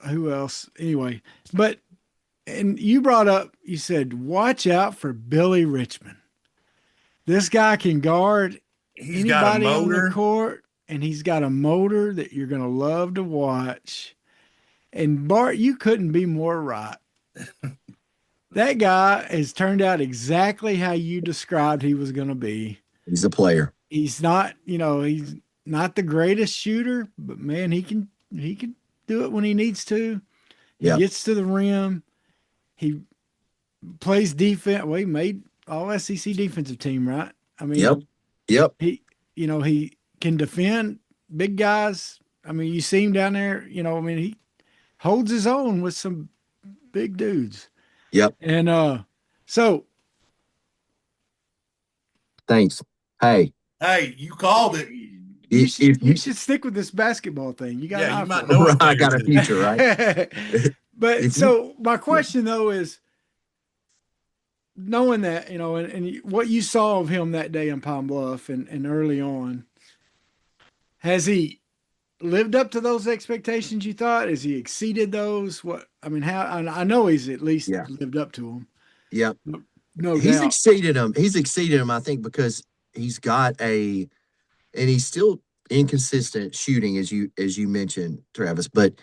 [SPEAKER 1] who else? Anyway, and you brought up, you said, watch out for Billy Richmond. This guy can guard anybody on the court, and he's got a motor that you're going to love to watch. And Bart, you couldn't be more right. That guy has turned out exactly how you described he was going to be.
[SPEAKER 3] He's a player.
[SPEAKER 1] He's not, he's not the greatest shooter, but man, he can do it when he needs to. He gets to the rim. He plays defense. Well, he made all SEC defensive team, right? I mean,
[SPEAKER 3] Yep.
[SPEAKER 1] He can defend big guys. I mean, you see him down there, he holds his own with some big dudes.
[SPEAKER 3] Yep.
[SPEAKER 1] And so
[SPEAKER 3] thanks. Hey,
[SPEAKER 2] you called it.
[SPEAKER 1] You should stick with this basketball thing. You got
[SPEAKER 2] you might know.
[SPEAKER 3] I got a future, right?
[SPEAKER 1] But my question though is, knowing that, and what you saw of him that day in Pine Bluff and early on, has he lived up to those expectations you thought? Has he exceeded those? I know he's at least lived up to them.
[SPEAKER 3] Yeah.
[SPEAKER 1] No
[SPEAKER 3] he's
[SPEAKER 1] doubt.
[SPEAKER 3] exceeded him. He's exceeded him, I think, because he's got and he's still inconsistent shooting, as you mentioned, Travis, but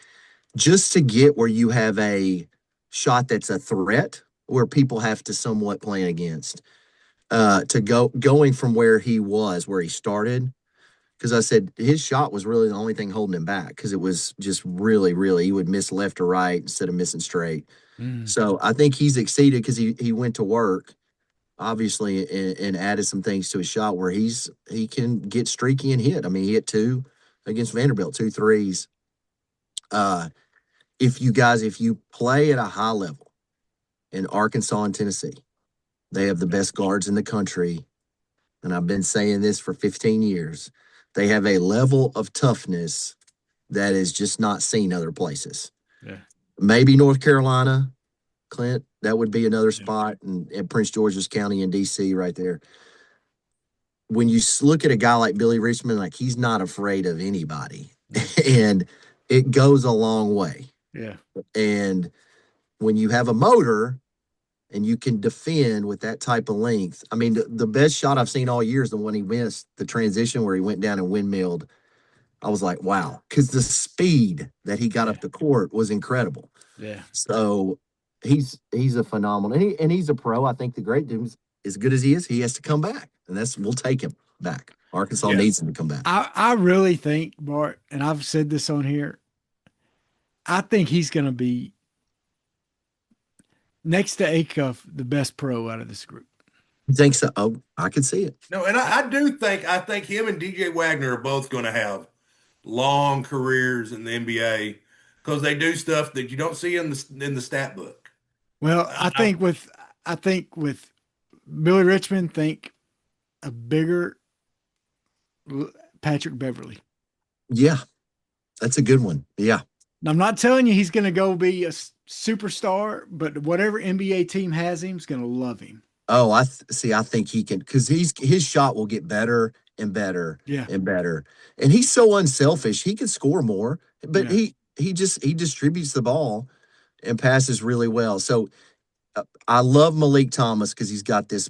[SPEAKER 3] just to get where you have a shot that's a threat, where people have to somewhat plan against, to going from where he started. Because I said his shot was really the only thing holding him back, because it was just really, really, he would miss left or right instead of missing straight. So I think he's exceeded because he went to work, obviously, and added some things to his shot where he can get streaky and hit. I mean, he hit 2 against Vanderbilt, 2 threes. If you play at a high level in Arkansas and Tennessee, they have the best guards in the country. And I've been saying this for 15 years. They have a level of toughness that is just not seen other places.
[SPEAKER 1] Yeah.
[SPEAKER 3] Maybe North Carolina, Clint, that would be another spot, and Prince George's County and D.C. right there. When you look at a guy like Billy Richmond, like, he's not afraid of anybody, and it goes a long way.
[SPEAKER 1] Yeah.
[SPEAKER 3] And when you have a motor and you can defend with that type of length, I mean, the best shot I've seen all year is the one he missed, the transition where he went down and windmilled I was like, wow, because the speed that he got up the court was incredible.
[SPEAKER 1] Yeah.
[SPEAKER 3] So he's a phenomenal, and he's a pro. I think the great news, as good as he has to come back, and we'll take him back. Arkansas needs him to come back.
[SPEAKER 1] I really think, Bart, and I've said this on here, I think he's going to be, next to Acuff, the best pro out of this group.
[SPEAKER 3] You think so? Oh, I could see it.
[SPEAKER 2] No, and I think him and DJ Wagner are both going to have long careers in the NBA because they do stuff that you don't see in the stat book.
[SPEAKER 1] Well, I think with Billy Richmond, think a bigger Patrick Beverly.
[SPEAKER 3] Yeah, that's a good one. Yeah.
[SPEAKER 1] Now, I'm not telling you he's going to go be a superstar, but whatever NBA team has him is going to love him.
[SPEAKER 3] Oh, I think he can, because his shot will get better and better and better. And he's so unselfish. He can score more, but he distributes the ball and passes really well. So I love Malik Thomas because he's got this,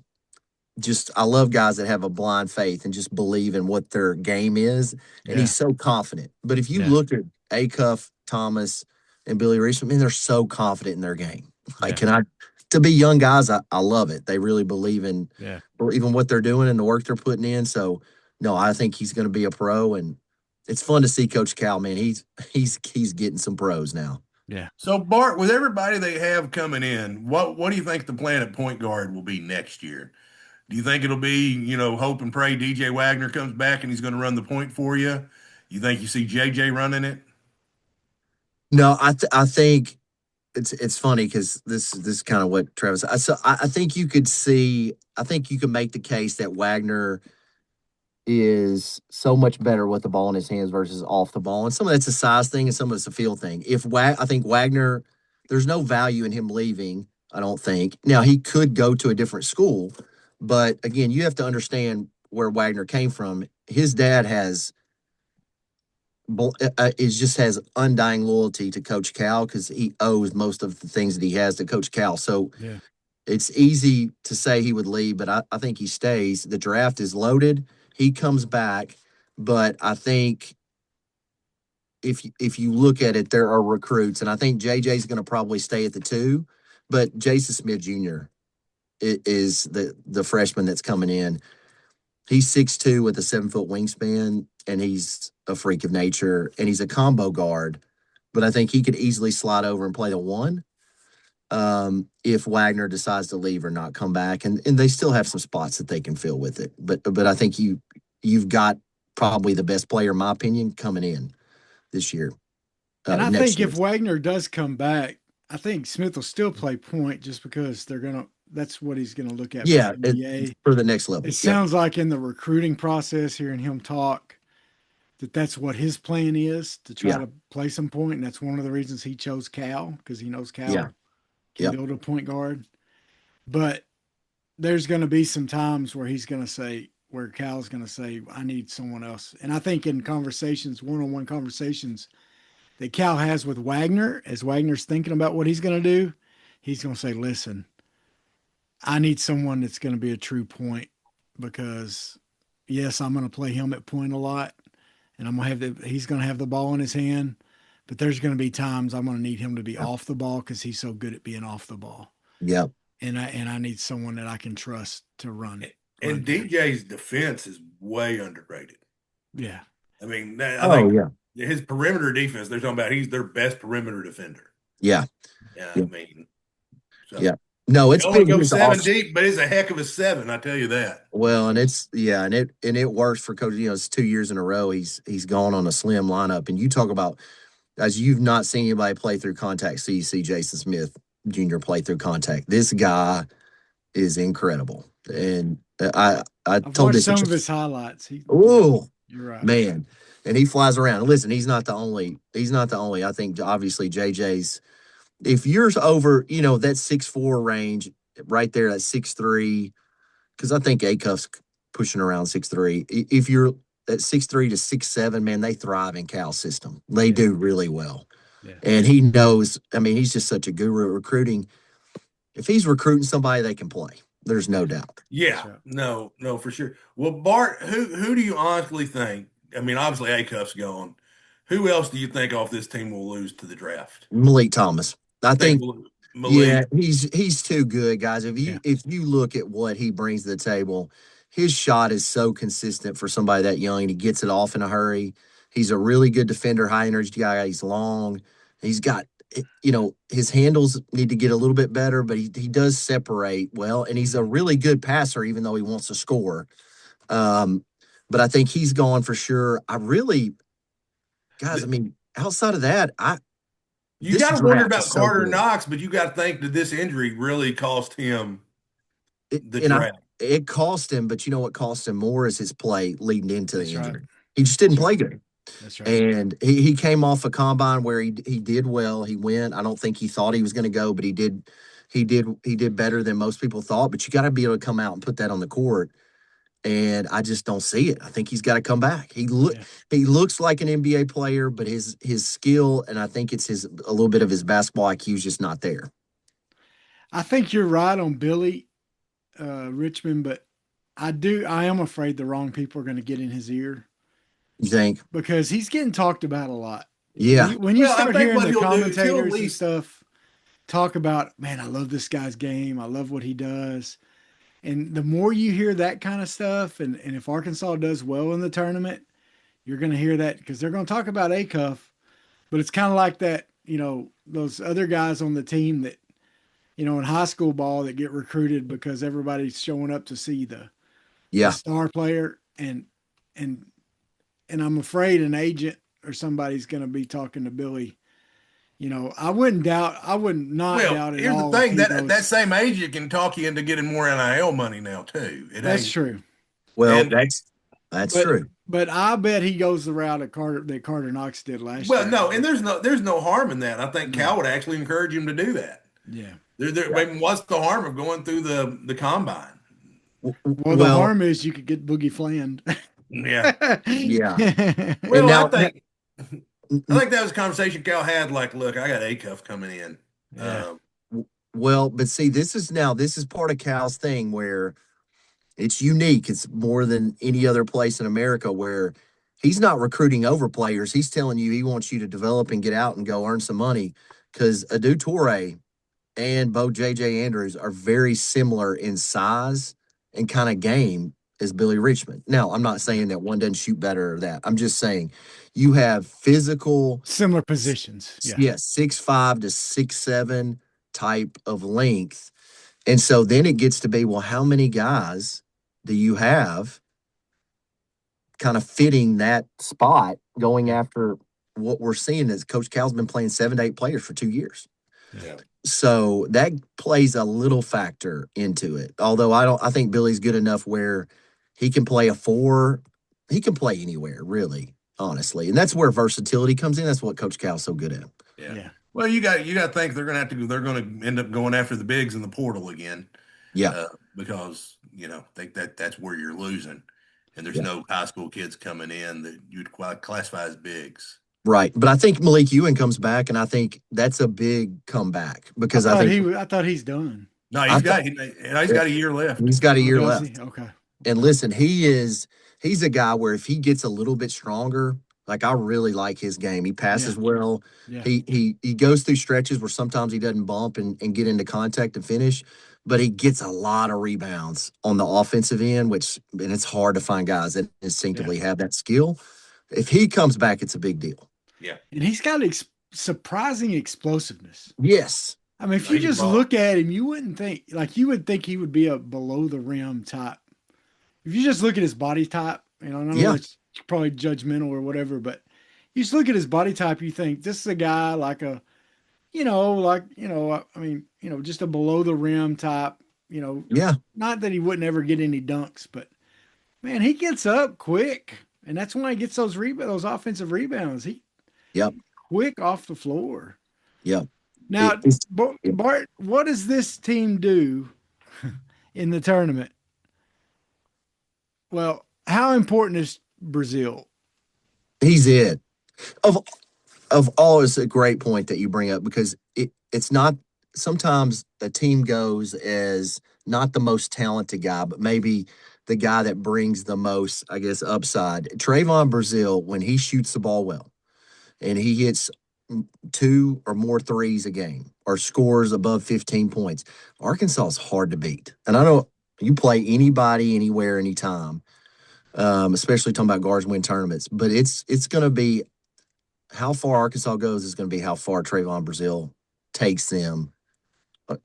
[SPEAKER 3] I love guys that have a blind faith and just believe in what their game is. And he's so confident. But if you look at Acuff, Thomas, and Billy Richmond, man, they're so confident in their game. Like, to be young guys, I love it. They really believe in what they're doing and the work they're putting in. So, no, I think he's going to be a pro, and it's fun to see Coach Cal, man. He's getting some pros now.
[SPEAKER 1] Yeah.
[SPEAKER 2] So, Bart, with everybody they have coming in, what do you think the plan at point guard will be next year? Do you think it'll be, hope and pray DJ Wagner comes back and he's going to run the point for you? You think you see JJ running it?
[SPEAKER 3] No, I think it's funny because this is kind of what Travis. So I think you could make the case that Wagner is so much better with the ball in his hands versus off the ball, and some of that's a size thing and some of it's a feel thing. I think Wagner, there's no value in him leaving. I don't think. Now he could go to a different school, but again, you have to understand where Wagner came from. His dad has undying loyalty to Coach Cal because he owes most of the things that he has to Coach Cal. So it's easy to say he would leave, but I think he stays. The draft is loaded. He comes back, but I think if you look at it, there are recruits, and I think JJ's going to probably stay at the 2, but Jason Smith Jr. is the freshman that's coming in. He's 6'2" with a 7-foot wingspan, and he's a freak of nature, and he's a combo guard. But I think he could easily slide over and play the 1 if Wagner decides to leave or not come back. And they still have some spots that they can fill with it. But I think you've got probably the best player, in my opinion, coming in this year.
[SPEAKER 1] And I think if Wagner does come back, I think Smith will still play point just because that's what he's going to look at for the NBA.
[SPEAKER 3] For the next level.
[SPEAKER 1] It sounds like in the recruiting process, hearing him talk, that's what his plan is, to try to play some point. And that's one of the reasons he chose Cal, because he knows Cal can build a point guard. But there's going to be some times where Cal's going to say, I need someone else. And I think in conversations, one-on-one conversations that Cal has with Wagner, as Wagner's thinking about what he's going to do, he's going to say, listen, I need someone that's going to be a true point, because yes, I'm going to play him at point a lot, and he's going to have the ball in his hand, but there's going to be times I'm going to need him to be off the ball because he's so good at being off the ball.
[SPEAKER 3] Yeah.
[SPEAKER 1] And I need someone that I can trust to run it.
[SPEAKER 2] And DJ's defense is way underrated.
[SPEAKER 1] Yeah.
[SPEAKER 2] I mean, I think his perimeter defense, they're talking about he's their best perimeter defender.
[SPEAKER 3] Yeah.
[SPEAKER 2] I mean,
[SPEAKER 3] no, it's
[SPEAKER 2] only goes 7 deep, but it's a heck of a 7, I tell you that.
[SPEAKER 3] Well, and it works for Coach. It's 2 years in a row he's gone on a slim lineup, and you talk about, as you've not seen anybody play through contact, so you see Jason Smith Jr. play through contact. This guy is incredible, and I've told this
[SPEAKER 1] some of his highlights.
[SPEAKER 3] You're
[SPEAKER 1] right,
[SPEAKER 3] man, and he flies around. Listen, he's not the only. I think obviously JJ's. If you're over, that 6'4" range right there, that 6'3", because I think Acuff's pushing around 6'3". If you're at 6'3" to 6'7", man, they thrive in Cal's system. They do really well. Yeah. And he knows, he's just such a guru at recruiting. If he's recruiting somebody, they can play. There's no doubt.
[SPEAKER 2] Yeah, no, for sure. Well, Bart, who do you honestly think I mean, obviously Acuff's gone. Who else do you think off this team will lose to the draft?
[SPEAKER 3] Malik Thomas. I think
[SPEAKER 2] Malik.
[SPEAKER 3] he's too good, guys. If you look at what he brings to the table, his shot is so consistent for somebody that young. He gets it off in a hurry. He's a really good defender, high energy guy. He's long. He's got, his handles need to get a little bit better, but he does separate well, and he's a really good passer, even though he wants to score. But I think he's gone for sure. Guys, I mean, outside of that,
[SPEAKER 2] you got to wonder about Carter Knox, but you got to think that this injury really cost him the draft.
[SPEAKER 3] It cost him, but you know what cost him more is his play leading into the injury. Right. He just didn't play good.
[SPEAKER 1] That's right.
[SPEAKER 3] And he came off a combine where he did well. He went. I don't think he thought he was going to go, but he did better than most people thought. But you got to be able to come out and put that on the court. And I just don't see it. I think he's got to come back. He looks like an NBA player, but his skill, and I think it's a little bit of his basketball IQ is just not there.
[SPEAKER 1] I think you're right on Billy Richmond, but I am afraid the wrong people are going to get in his ear.
[SPEAKER 3] You think?
[SPEAKER 1] Because he's getting talked about a lot.
[SPEAKER 3] Yeah.
[SPEAKER 1] When you start hearing the commentators and stuff talk about, man, I love this guy's game. I love what he does. And the more you hear that kind of stuff, and if Arkansas does well in the tournament, you're going to hear that because they're going to talk about Acuff, but it's kind of like that, those other guys on the team that, in high school ball that get recruited because everybody's showing up to see the star player. And I'm afraid an agent or somebody's going to be talking to Billy. I wouldn't doubt at all.
[SPEAKER 2] Here's the thing, that same agent can talk you into getting more NIL money now too.
[SPEAKER 1] That's true.
[SPEAKER 3] Well, that's true.
[SPEAKER 1] But I bet he goes the route that Carter Knox did last year.
[SPEAKER 2] Well, no, and there's no harm in that. I think Cal would actually encourage him to do that.
[SPEAKER 1] Yeah.
[SPEAKER 2] I mean, what's the harm of going through the combine?
[SPEAKER 1] Well, the harm is you could get Boogie Fland.
[SPEAKER 2] Yeah.
[SPEAKER 3] Yeah.
[SPEAKER 2] Well, I think that was a conversation Cal had. Like, look, I got Acuff coming in.
[SPEAKER 1] Yeah.
[SPEAKER 3] Well, but see, this is part of Cal's thing where it's unique. It's more than any other place in America where he's not recruiting over players. He's telling you he wants you to develop and get out and go earn some money because Adu Toure and Bo J.J. Andrews are very similar in size and kind of game as Billy Richmond. Now, I'm not saying that one doesn't shoot better or that. I'm just saying you have physical
[SPEAKER 1] similar positions.
[SPEAKER 3] Yeah, 6'5" to 6'7" type of length. And so then it gets to be, well, how many guys do you have kind of fitting that spot going after what we're seeing is Coach Cal's been playing 7 to 8 players for 2 years.
[SPEAKER 2] Yeah.
[SPEAKER 3] So that plays a little factor into it. Although I think Billy's good enough where he can play a 4. He can play anywhere, really, honestly. And that's where versatility comes in. That's what Coach Cal's so good at.
[SPEAKER 2] Yeah. Well, you got to think they're going to end up going after the bigs in the portal again.
[SPEAKER 3] Yeah.
[SPEAKER 2] Because, think that's where you're losing. And there's no high school kids coming in that you'd classify as bigs.
[SPEAKER 3] Right. But I think Malik Ewing comes back, and I think that's a big comeback because
[SPEAKER 1] I thought he's done.
[SPEAKER 2] No, he's got a year left.
[SPEAKER 3] He's got a year left.
[SPEAKER 1] Okay.
[SPEAKER 3] And listen, he's a guy where if he gets a little bit stronger, like I really like his game. He passes well.
[SPEAKER 1] Yeah.
[SPEAKER 3] He goes through stretches where sometimes he doesn't bump and get into contact and finish, but he gets a lot of rebounds on the offensive end, and it's hard to find guys that instinctively have that skill. If he comes back, it's a big deal.
[SPEAKER 2] Yeah.
[SPEAKER 1] And he's got surprising explosiveness.
[SPEAKER 3] Yes.
[SPEAKER 1] I mean, if you just look at him, you wouldn't think, you would think he would be a below the rim type. If you just look at his body type, I don't know, it's probably judgmental or whatever, but you just look at his body type, you think this is a guy just a below the rim type, not that he wouldn't ever get any dunks, but man, he gets up quick. And that's why he gets those offensive rebounds. Quick off the floor.
[SPEAKER 3] Yep.
[SPEAKER 1] Now, Bart, what does this team do in the tournament? Well, how important is Brazile?
[SPEAKER 3] He's it. Of all, it's a great point that you bring up because it's not sometimes a team goes as not the most talented guy, but maybe the guy that brings the most, I guess, upside. Trayvon Brazile, when he shoots the ball well and he hits 2 or more threes a game or scores above 15 points, Arkansas is hard to beat. And I know you play anybody, anywhere, anytime, especially talking about guards win tournaments, but it's going to be how far Arkansas goes is going to be how far Trayvon Brazile takes them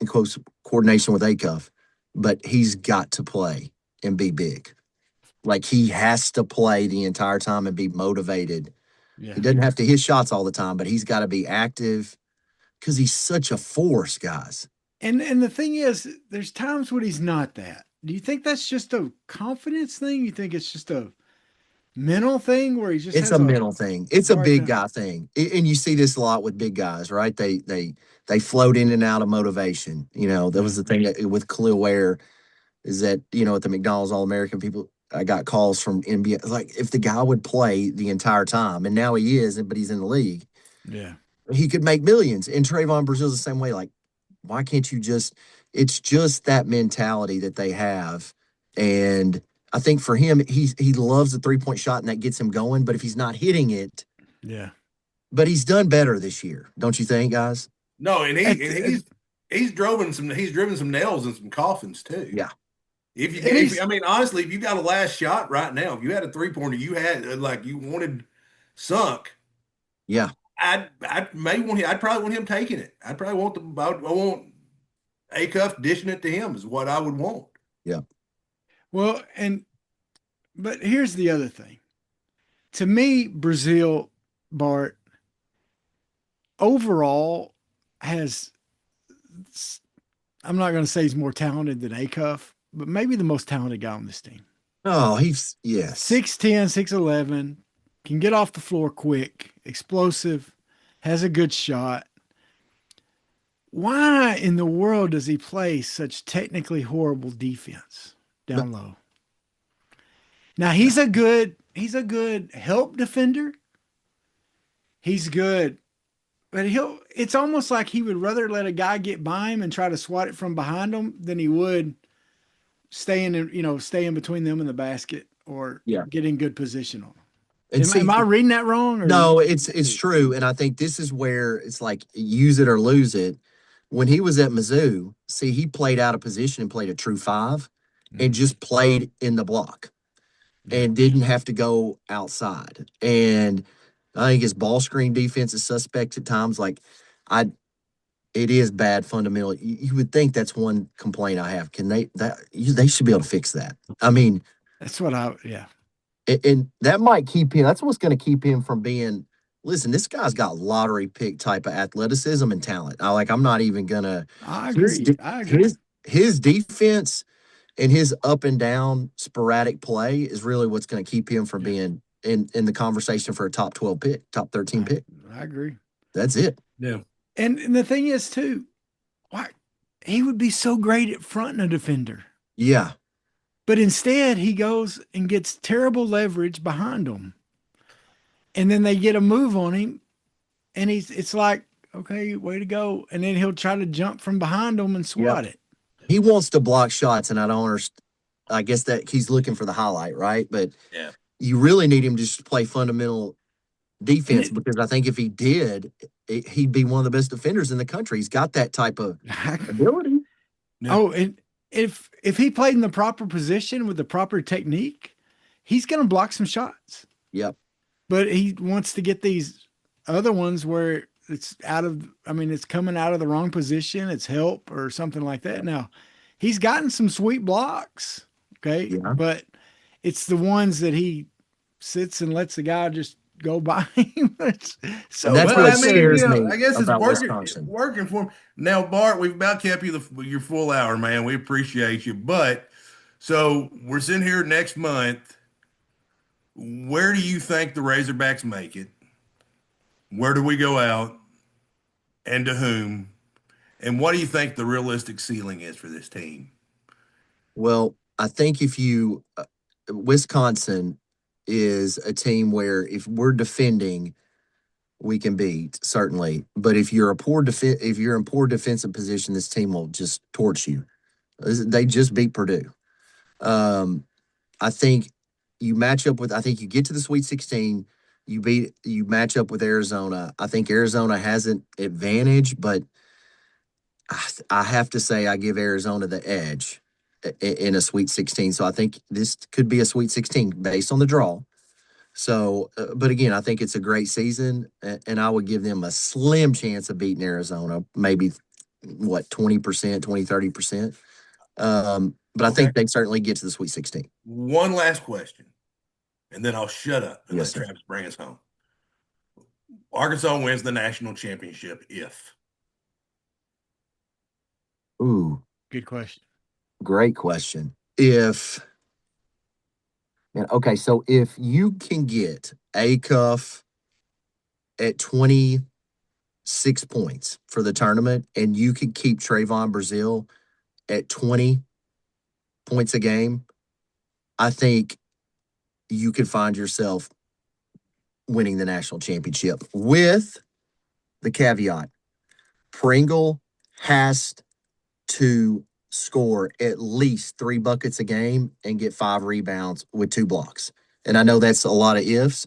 [SPEAKER 3] in close coordination with Acuff, but he's got to play and be big. Like he has to play the entire time and be motivated. Yeah. He doesn't have to hit shots all the time, but he's got to be active because he's such a force, guys.
[SPEAKER 1] And the thing is, there's times when he's not that. Do you think that's just a confidence thing? You think it's just a mental thing where he just
[SPEAKER 3] it's a mental thing. It's a big guy thing. And you see this a lot with big guys, right? They float in and out of motivation. You know, that was the thing with Khalil Ware is that, you know, at the McDonald's All-American, people, I got calls from NBA. Like, if the guy would play the entire time, and now he is, but he's in the league,
[SPEAKER 1] yeah,
[SPEAKER 3] he could make millions. And Trayvon Brazil's the same way. Like, why can't you just – it's just that mentality that they have. And I think for him, he loves the three-point shot, and that gets him going. But if he's not hitting it –
[SPEAKER 1] yeah.
[SPEAKER 3] But he's done better this year, don't you think, guys?
[SPEAKER 2] No, and he's driven some nails in some coffins too.
[SPEAKER 3] Yeah.
[SPEAKER 2] Honestly, if you got a last shot right now, if you had a 3-pointer you had like you wanted sunk,
[SPEAKER 3] yeah,
[SPEAKER 2] I'd probably want him taking it. I'd probably want Acuff dishing it to him is what I would want.
[SPEAKER 3] Yeah.
[SPEAKER 1] Well, but here's the other thing. To me, Brazile, Bart, overall has, I'm not going to say he's more talented than Acuff, but maybe the most talented guy on this team.
[SPEAKER 3] Oh, he's, yes.
[SPEAKER 1] 6'10", 6'11", can get off the floor quick, explosive, has a good shot. Why in the world does he play such technically horrible defense down low? Now he's a good help defender. He's good, but it's almost like he would rather let a guy get by him and try to swat it from behind him than he would stay in between them and the basket or get in good position on them. Am I reading that wrong?
[SPEAKER 3] No, it's true. And I think this is where it's like use it or lose it. When he was at Mizzou, he played out of position and played a true 5 and just played in the block and didn't have to go outside. And I think his ball screen defense is suspect at times. Like it is bad fundamental. You would think that's one complaint I have. They should be able to fix that. I mean,
[SPEAKER 1] that's what
[SPEAKER 3] and that might keep him. That's what's going to keep him from being. Listen, this guy's got lottery pick type of athleticism and talent. I'm not even gonna.
[SPEAKER 1] I agree.
[SPEAKER 3] His defense and his up and down sporadic play is really what's going to keep him from being in the conversation for a top 12 pick, top 13 pick.
[SPEAKER 1] I agree.
[SPEAKER 3] That's it.
[SPEAKER 2] Yeah.
[SPEAKER 1] And the thing is too, he would be so great at fronting a defender.
[SPEAKER 3] Yeah.
[SPEAKER 1] But instead he goes and gets terrible leverage behind him. And then they get a move on him and it's like, okay, way to go. And then he'll try to jump from behind them and swat it.
[SPEAKER 3] He wants to block shots, and I don't understand. I guess that he's looking for the highlight, right? But you really need him to just play fundamental defense because I think if he did, he'd be one of the best defenders in the country. He's got that type of ability.
[SPEAKER 1] Yeah. Oh, and if he played in the proper position with the proper technique, he's going to block some shots.
[SPEAKER 3] Yep.
[SPEAKER 1] But he wants to get these other ones where it's coming out of the wrong position. It's help or something like that. Now, he's gotten some sweet blocks, okay?
[SPEAKER 3] Yeah.
[SPEAKER 1] But it's the ones that he sits and lets the guy just go by him.
[SPEAKER 3] So that's what scares me.
[SPEAKER 2] I guess it's working for him. Now, Bart, we've about kept you your full hour, man. We appreciate you. But so we're sitting here next month. Where do you think the Razorbacks make it? Where do we go out? And to whom? And what do you think the realistic ceiling is for this team?
[SPEAKER 3] Well, I think Wisconsin is a team where if we're defending, we can beat, certainly. But if you're in poor defensive position, this team will just torch you. They just beat Purdue. I think I think you get to the Sweet 16, you match up with Arizona. I think Arizona has an advantage, but I have to say I give Arizona the edge in a Sweet 16. So I think this could be a Sweet 16 based on the draw. So, but again, I think it's a great season, and I would give them a slim chance of beating Arizona, maybe 20%, 30%. But I think they certainly get to the Sweet 16.
[SPEAKER 2] One last question, and then I'll shut up and
[SPEAKER 3] Yes,
[SPEAKER 2] let Travis bring us home. Arkansas wins the national championship if?
[SPEAKER 3] Ooh,
[SPEAKER 1] good question.
[SPEAKER 3] Great question. So if you can get Acuff at 26 points for the tournament, and you can keep Trayvon Brazile at 20 points a game, I think you could find yourself winning the national championship, with the caveat Pringle has to score at least 3 buckets a game and get 5 rebounds with 2 blocks. And I know that's a lot of ifs,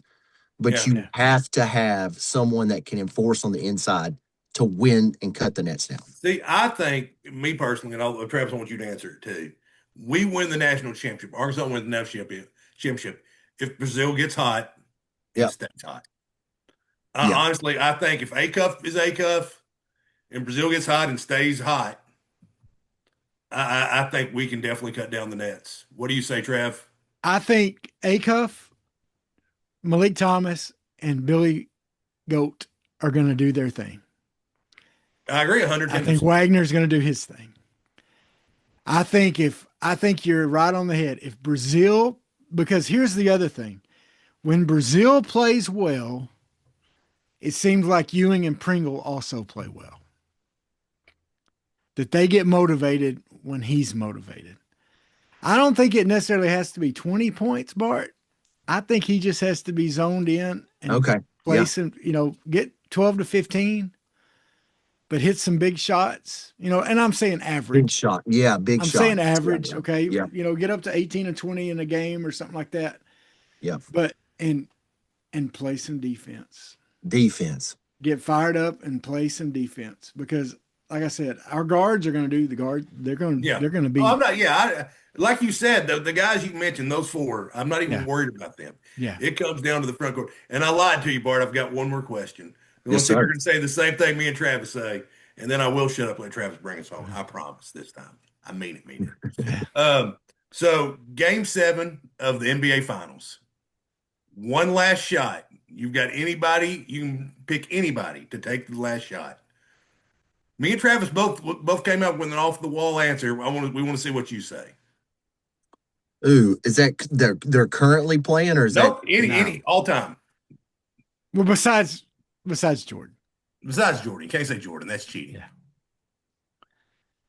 [SPEAKER 3] but you have to have someone that can enforce on the inside to win and cut the nets down.
[SPEAKER 2] See, I think, me personally, and Travis, I want you to answer it too. We win the national championship. Arkansas wins the national championship if Brazile gets hot and stays hot. Honestly, I think if Acuff is Acuff and Brazile gets hot and stays hot, I think we can definitely cut down the nets. What do you say, Trav?
[SPEAKER 1] I think Acuff, Malik Thomas, and Billy Goat are going to do their thing.
[SPEAKER 2] I agree 110%.
[SPEAKER 1] I think Wagner's going to do his thing. I think you're right on the head. If Brazile, because here's the other thing. When Brazile plays well, it seems like Ewing and Pringle also play well. That they get motivated when he's motivated. I don't think it necessarily has to be 20 points, Bart. I think he just has to be zoned in and play some, get 12 to 15, but hit some big shots, and I'm saying average.
[SPEAKER 3] Big shot. Yeah, big shot.
[SPEAKER 1] I'm saying average,
[SPEAKER 3] yeah.
[SPEAKER 1] Okay?
[SPEAKER 3] Yeah.
[SPEAKER 1] Get up to 18 and 20 in a game or something like that.
[SPEAKER 3] Yeah.
[SPEAKER 1] But, and play some defense.
[SPEAKER 2] Get
[SPEAKER 1] fired up and play some defense, because like I said, our guards are going to do the guard. They're going to be.
[SPEAKER 2] Oh, I'm not. Yeah, like you said, the guys you mentioned, those 4, I'm not even worried about them.
[SPEAKER 1] Yeah,
[SPEAKER 2] it comes down to the front court. And I lied to you, Bart. I've got one more question.
[SPEAKER 3] Yes, sir.
[SPEAKER 2] You're going to say the same thing me and Travis say, and then I will shut up. Let Travis bring us home. I promise this time. I mean it. So Game 7 of the NBA Finals. One last shot. You've got anybody. You can pick anybody to take the last shot. Me and Travis both came up with an off the wall answer. We want to see what you say.
[SPEAKER 3] Ooh, is that they're currently playing, or is
[SPEAKER 2] nope,
[SPEAKER 3] that
[SPEAKER 2] any all time?
[SPEAKER 1] Well, besides Jordan.
[SPEAKER 2] Besides Jordan, you can't say Jordan. That's cheating.
[SPEAKER 1] Yeah.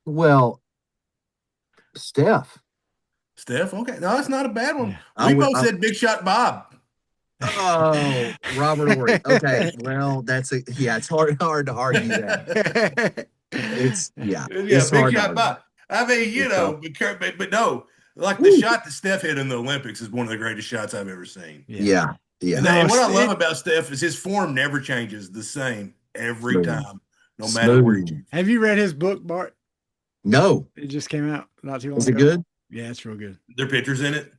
[SPEAKER 3] Well, Steph.
[SPEAKER 2] Okay, no, that's not a bad one.
[SPEAKER 3] Yeah.
[SPEAKER 2] We both said Big Shot Bob.
[SPEAKER 3] Oh, Robert Horry. Okay, well, it's hard to argue that. It's
[SPEAKER 2] Big Shot Bob. I mean, but no, like the shot that Steph hit in the Olympics is one of the greatest shots I've ever seen.
[SPEAKER 3] Yeah.
[SPEAKER 2] And what I love about Steph is his form never changes, the same every time, no matter where he is.
[SPEAKER 1] Have you read his book, Bart?
[SPEAKER 3] No.
[SPEAKER 1] It just came out not too long ago.
[SPEAKER 3] Is it good?
[SPEAKER 1] Yeah, it's real good.
[SPEAKER 2] There are pictures in it?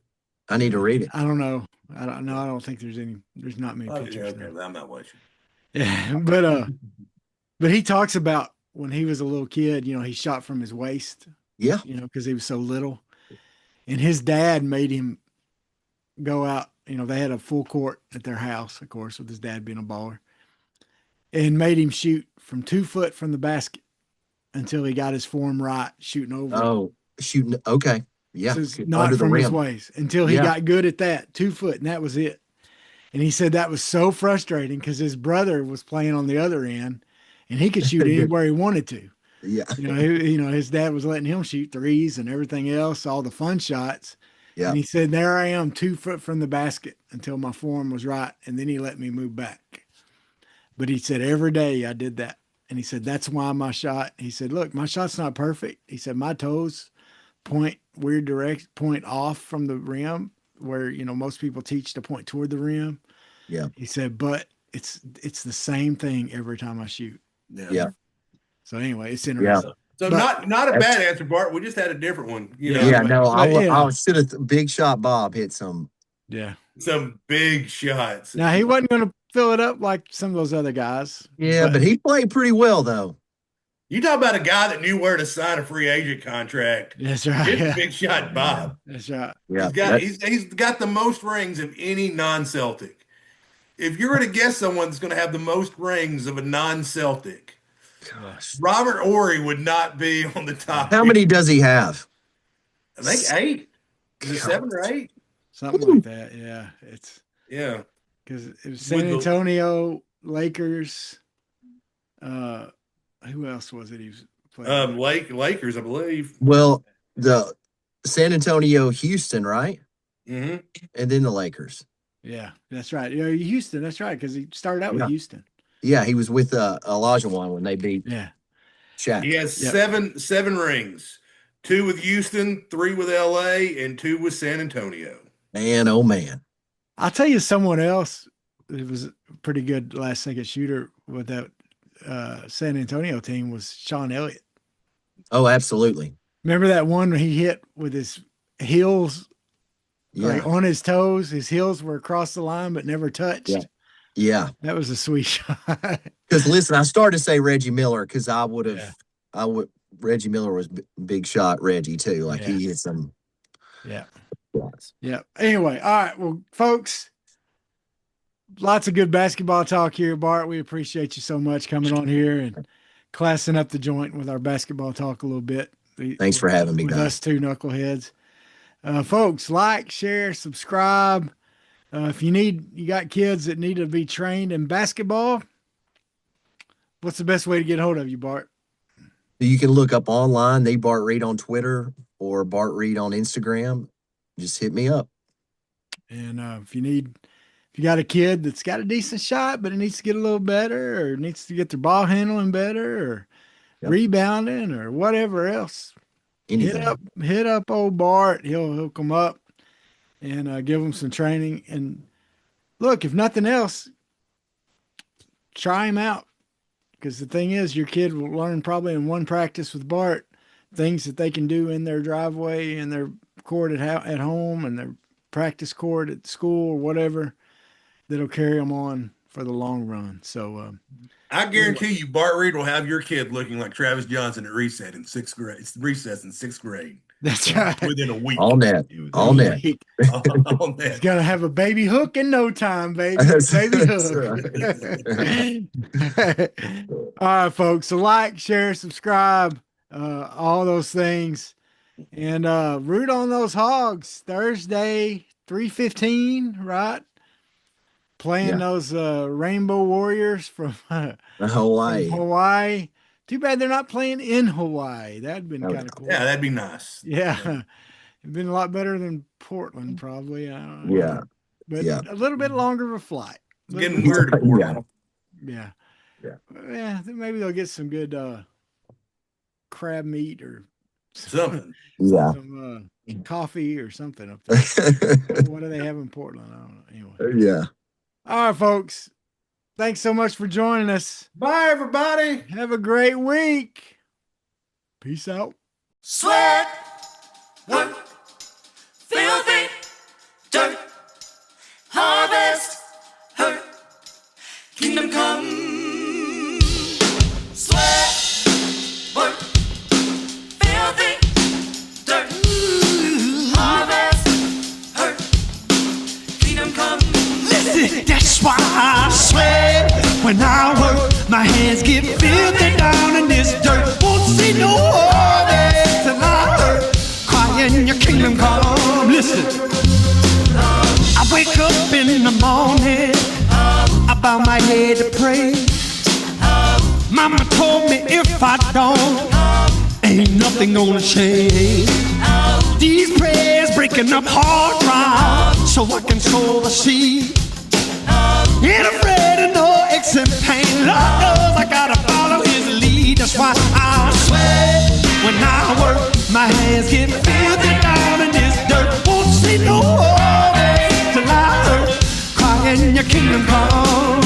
[SPEAKER 3] I need to read it.
[SPEAKER 1] I don't know. I don't think there's not many pictures.
[SPEAKER 2] Okay, I'm not watching.
[SPEAKER 1] Yeah, but he talks about when he was a little kid, he shot from his waist.
[SPEAKER 3] Yeah.
[SPEAKER 1] Because he was so little. And his dad made him go out. They had a full court at their house, of course, with his dad being a baller, and made him shoot from 2 foot from the basket until he got his form right, shooting over.
[SPEAKER 3] Oh, shooting. Okay. Yeah.
[SPEAKER 1] So not from his waist until he got good at that 2 foot. And that was it. And he said that was so frustrating because his brother was playing on the other end and he could shoot anywhere he wanted to.
[SPEAKER 3] Yeah.
[SPEAKER 1] His dad was letting him shoot threes and everything else, all the fun shots. Yeah. And he said, there I am 2 foot from the basket until my form was right. And then he let me move back. But he said, every day I did that. And he said, that's why my shot, he said, look, my shot's not perfect. He said, my toes point weird direct, point off from the rim where, most people teach to point toward the rim.
[SPEAKER 3] Yeah.
[SPEAKER 1] He said, but it's the same thing every time I shoot.
[SPEAKER 3] Yeah.
[SPEAKER 1] So anyway, it's interesting.
[SPEAKER 2] So not a bad answer, Bart. We just had a different one.
[SPEAKER 3] I should have. Big Shot Bob hit some
[SPEAKER 2] big shots.
[SPEAKER 1] Now he wasn't going to fill it up like some of those other guys.
[SPEAKER 3] Yeah, but he played pretty well though.
[SPEAKER 2] You talk about a guy that knew where to sign a free agent contract.
[SPEAKER 1] That's right.
[SPEAKER 2] It's Big Shot Bob.
[SPEAKER 1] That's right.
[SPEAKER 3] Yeah,
[SPEAKER 2] he's got the most rings of any non-Celtic. If you're going to guess someone that's going to have the most rings of a non-Celtic,
[SPEAKER 3] gosh,
[SPEAKER 2] Robert Horry would not be on the top.
[SPEAKER 3] How many does he have?
[SPEAKER 2] I think 8. Is it 7 or 8?
[SPEAKER 1] Something like that. Yeah. Because it was San Antonio, Lakers. Who else was it he was playing?
[SPEAKER 2] Lakers, I believe.
[SPEAKER 3] Well, the San Antonio, Houston, right?
[SPEAKER 2] Mm-hmm.
[SPEAKER 3] And then the Lakers.
[SPEAKER 1] Yeah, that's right. Houston, that's right, because he started out with Houston.
[SPEAKER 3] Yeah, he was with Olajuwon when they beat Shaq.
[SPEAKER 2] He has seven rings. 2 with Houston, 3 with LA, and 2 with San Antonio.
[SPEAKER 3] Man, oh man.
[SPEAKER 1] I'll tell you someone else that was a pretty good last second shooter with that San Antonio team was Sean Elliott.
[SPEAKER 3] Oh, absolutely.
[SPEAKER 1] Remember that one when he hit with his heels on his toes? His heels were across the line but never touched.
[SPEAKER 3] Yeah.
[SPEAKER 1] That was a sweet shot.
[SPEAKER 3] Because listen, I started to say Reggie Miller because Reggie Miller was big shot Reggie too. Like he hit some.
[SPEAKER 1] Yeah. Yeah. Anyway, all right. Well, folks, lots of good basketball talk here, Bart. We appreciate you so much coming on here and classing up the joint with our basketball talk a little bit.
[SPEAKER 3] Thanks for having me,
[SPEAKER 1] with
[SPEAKER 3] guys.
[SPEAKER 1] us two knuckleheads. Folks, like, share, subscribe. If you got kids that need to be trained in basketball, what's the best way to get a hold of you, Bart?
[SPEAKER 3] You can look up online, the Bart Reid on Twitter or Bart Reid on Instagram. Just hit me up.
[SPEAKER 1] And if you got a kid that's got a decent shot, but it needs to get a little better or needs to get their ball handling better or rebounding or whatever else, hit up old Bart. He'll come up and give them some training. And look, if nothing else, try him out. Because the thing is, your kid will learn probably in one practice with Bart things that they can do in their driveway, in their court at home, and their practice court at school or whatever, that'll carry them on for the long run. So
[SPEAKER 2] I guarantee you, Bart Reid will have your kid looking like Travis Johnson at recess in 6th grade. It's recess in 6th grade.
[SPEAKER 1] That's right.
[SPEAKER 2] Within a week.
[SPEAKER 3] All net.
[SPEAKER 1] He's gonna have a baby hook in no time, baby. Baby hook. Right. All right, folks. So like, share, subscribe, all those things, and root on those Hogs Thursday, 3:15, right? Playing those Rainbow Warriors from
[SPEAKER 3] Hawaii.
[SPEAKER 1] From Hawaii. Too bad they're not playing in Hawaii. That'd been kind of cool.
[SPEAKER 2] Yeah, that'd be nice.
[SPEAKER 1] Yeah. It'd been a lot better than Portland, probably. I don't know.
[SPEAKER 3] Yeah.
[SPEAKER 1] But a little bit longer of a flight.
[SPEAKER 2] Getting weird to Portland.
[SPEAKER 1] Yeah. Maybe they'll get some good crab meat or
[SPEAKER 2] something.
[SPEAKER 1] Some coffee or something up there. What do they have in Portland? I don't know. Anyway.
[SPEAKER 3] Yeah.
[SPEAKER 1] All right, folks. Thanks so much for joining us.
[SPEAKER 2] Bye, everybody.
[SPEAKER 1] Have a great week. Peace out.
[SPEAKER 4] Sweat, work, filthy, dirt, harvest, hurt, kingdom come. Sweat, work, filthy, dirt, harvest, hurt, kingdom come. Listen, that's why I sweat when I work. My hands get filthy down in this dirt. Won't see no harvest till I hurt. Crying your kingdom come. Listen, I wake up in the morning, I bow my head to pray. Mama told me if I don't, ain't nothing gonna change. These prayers breaking up hard ground so I can sow the seed. Ain't afraid of no aches and pain. Lord knows I gotta follow his lead. That's why I sweat when I work. My hands get filthy down in this dirt. Won't see no more till I hurt. Crying your kingdom come.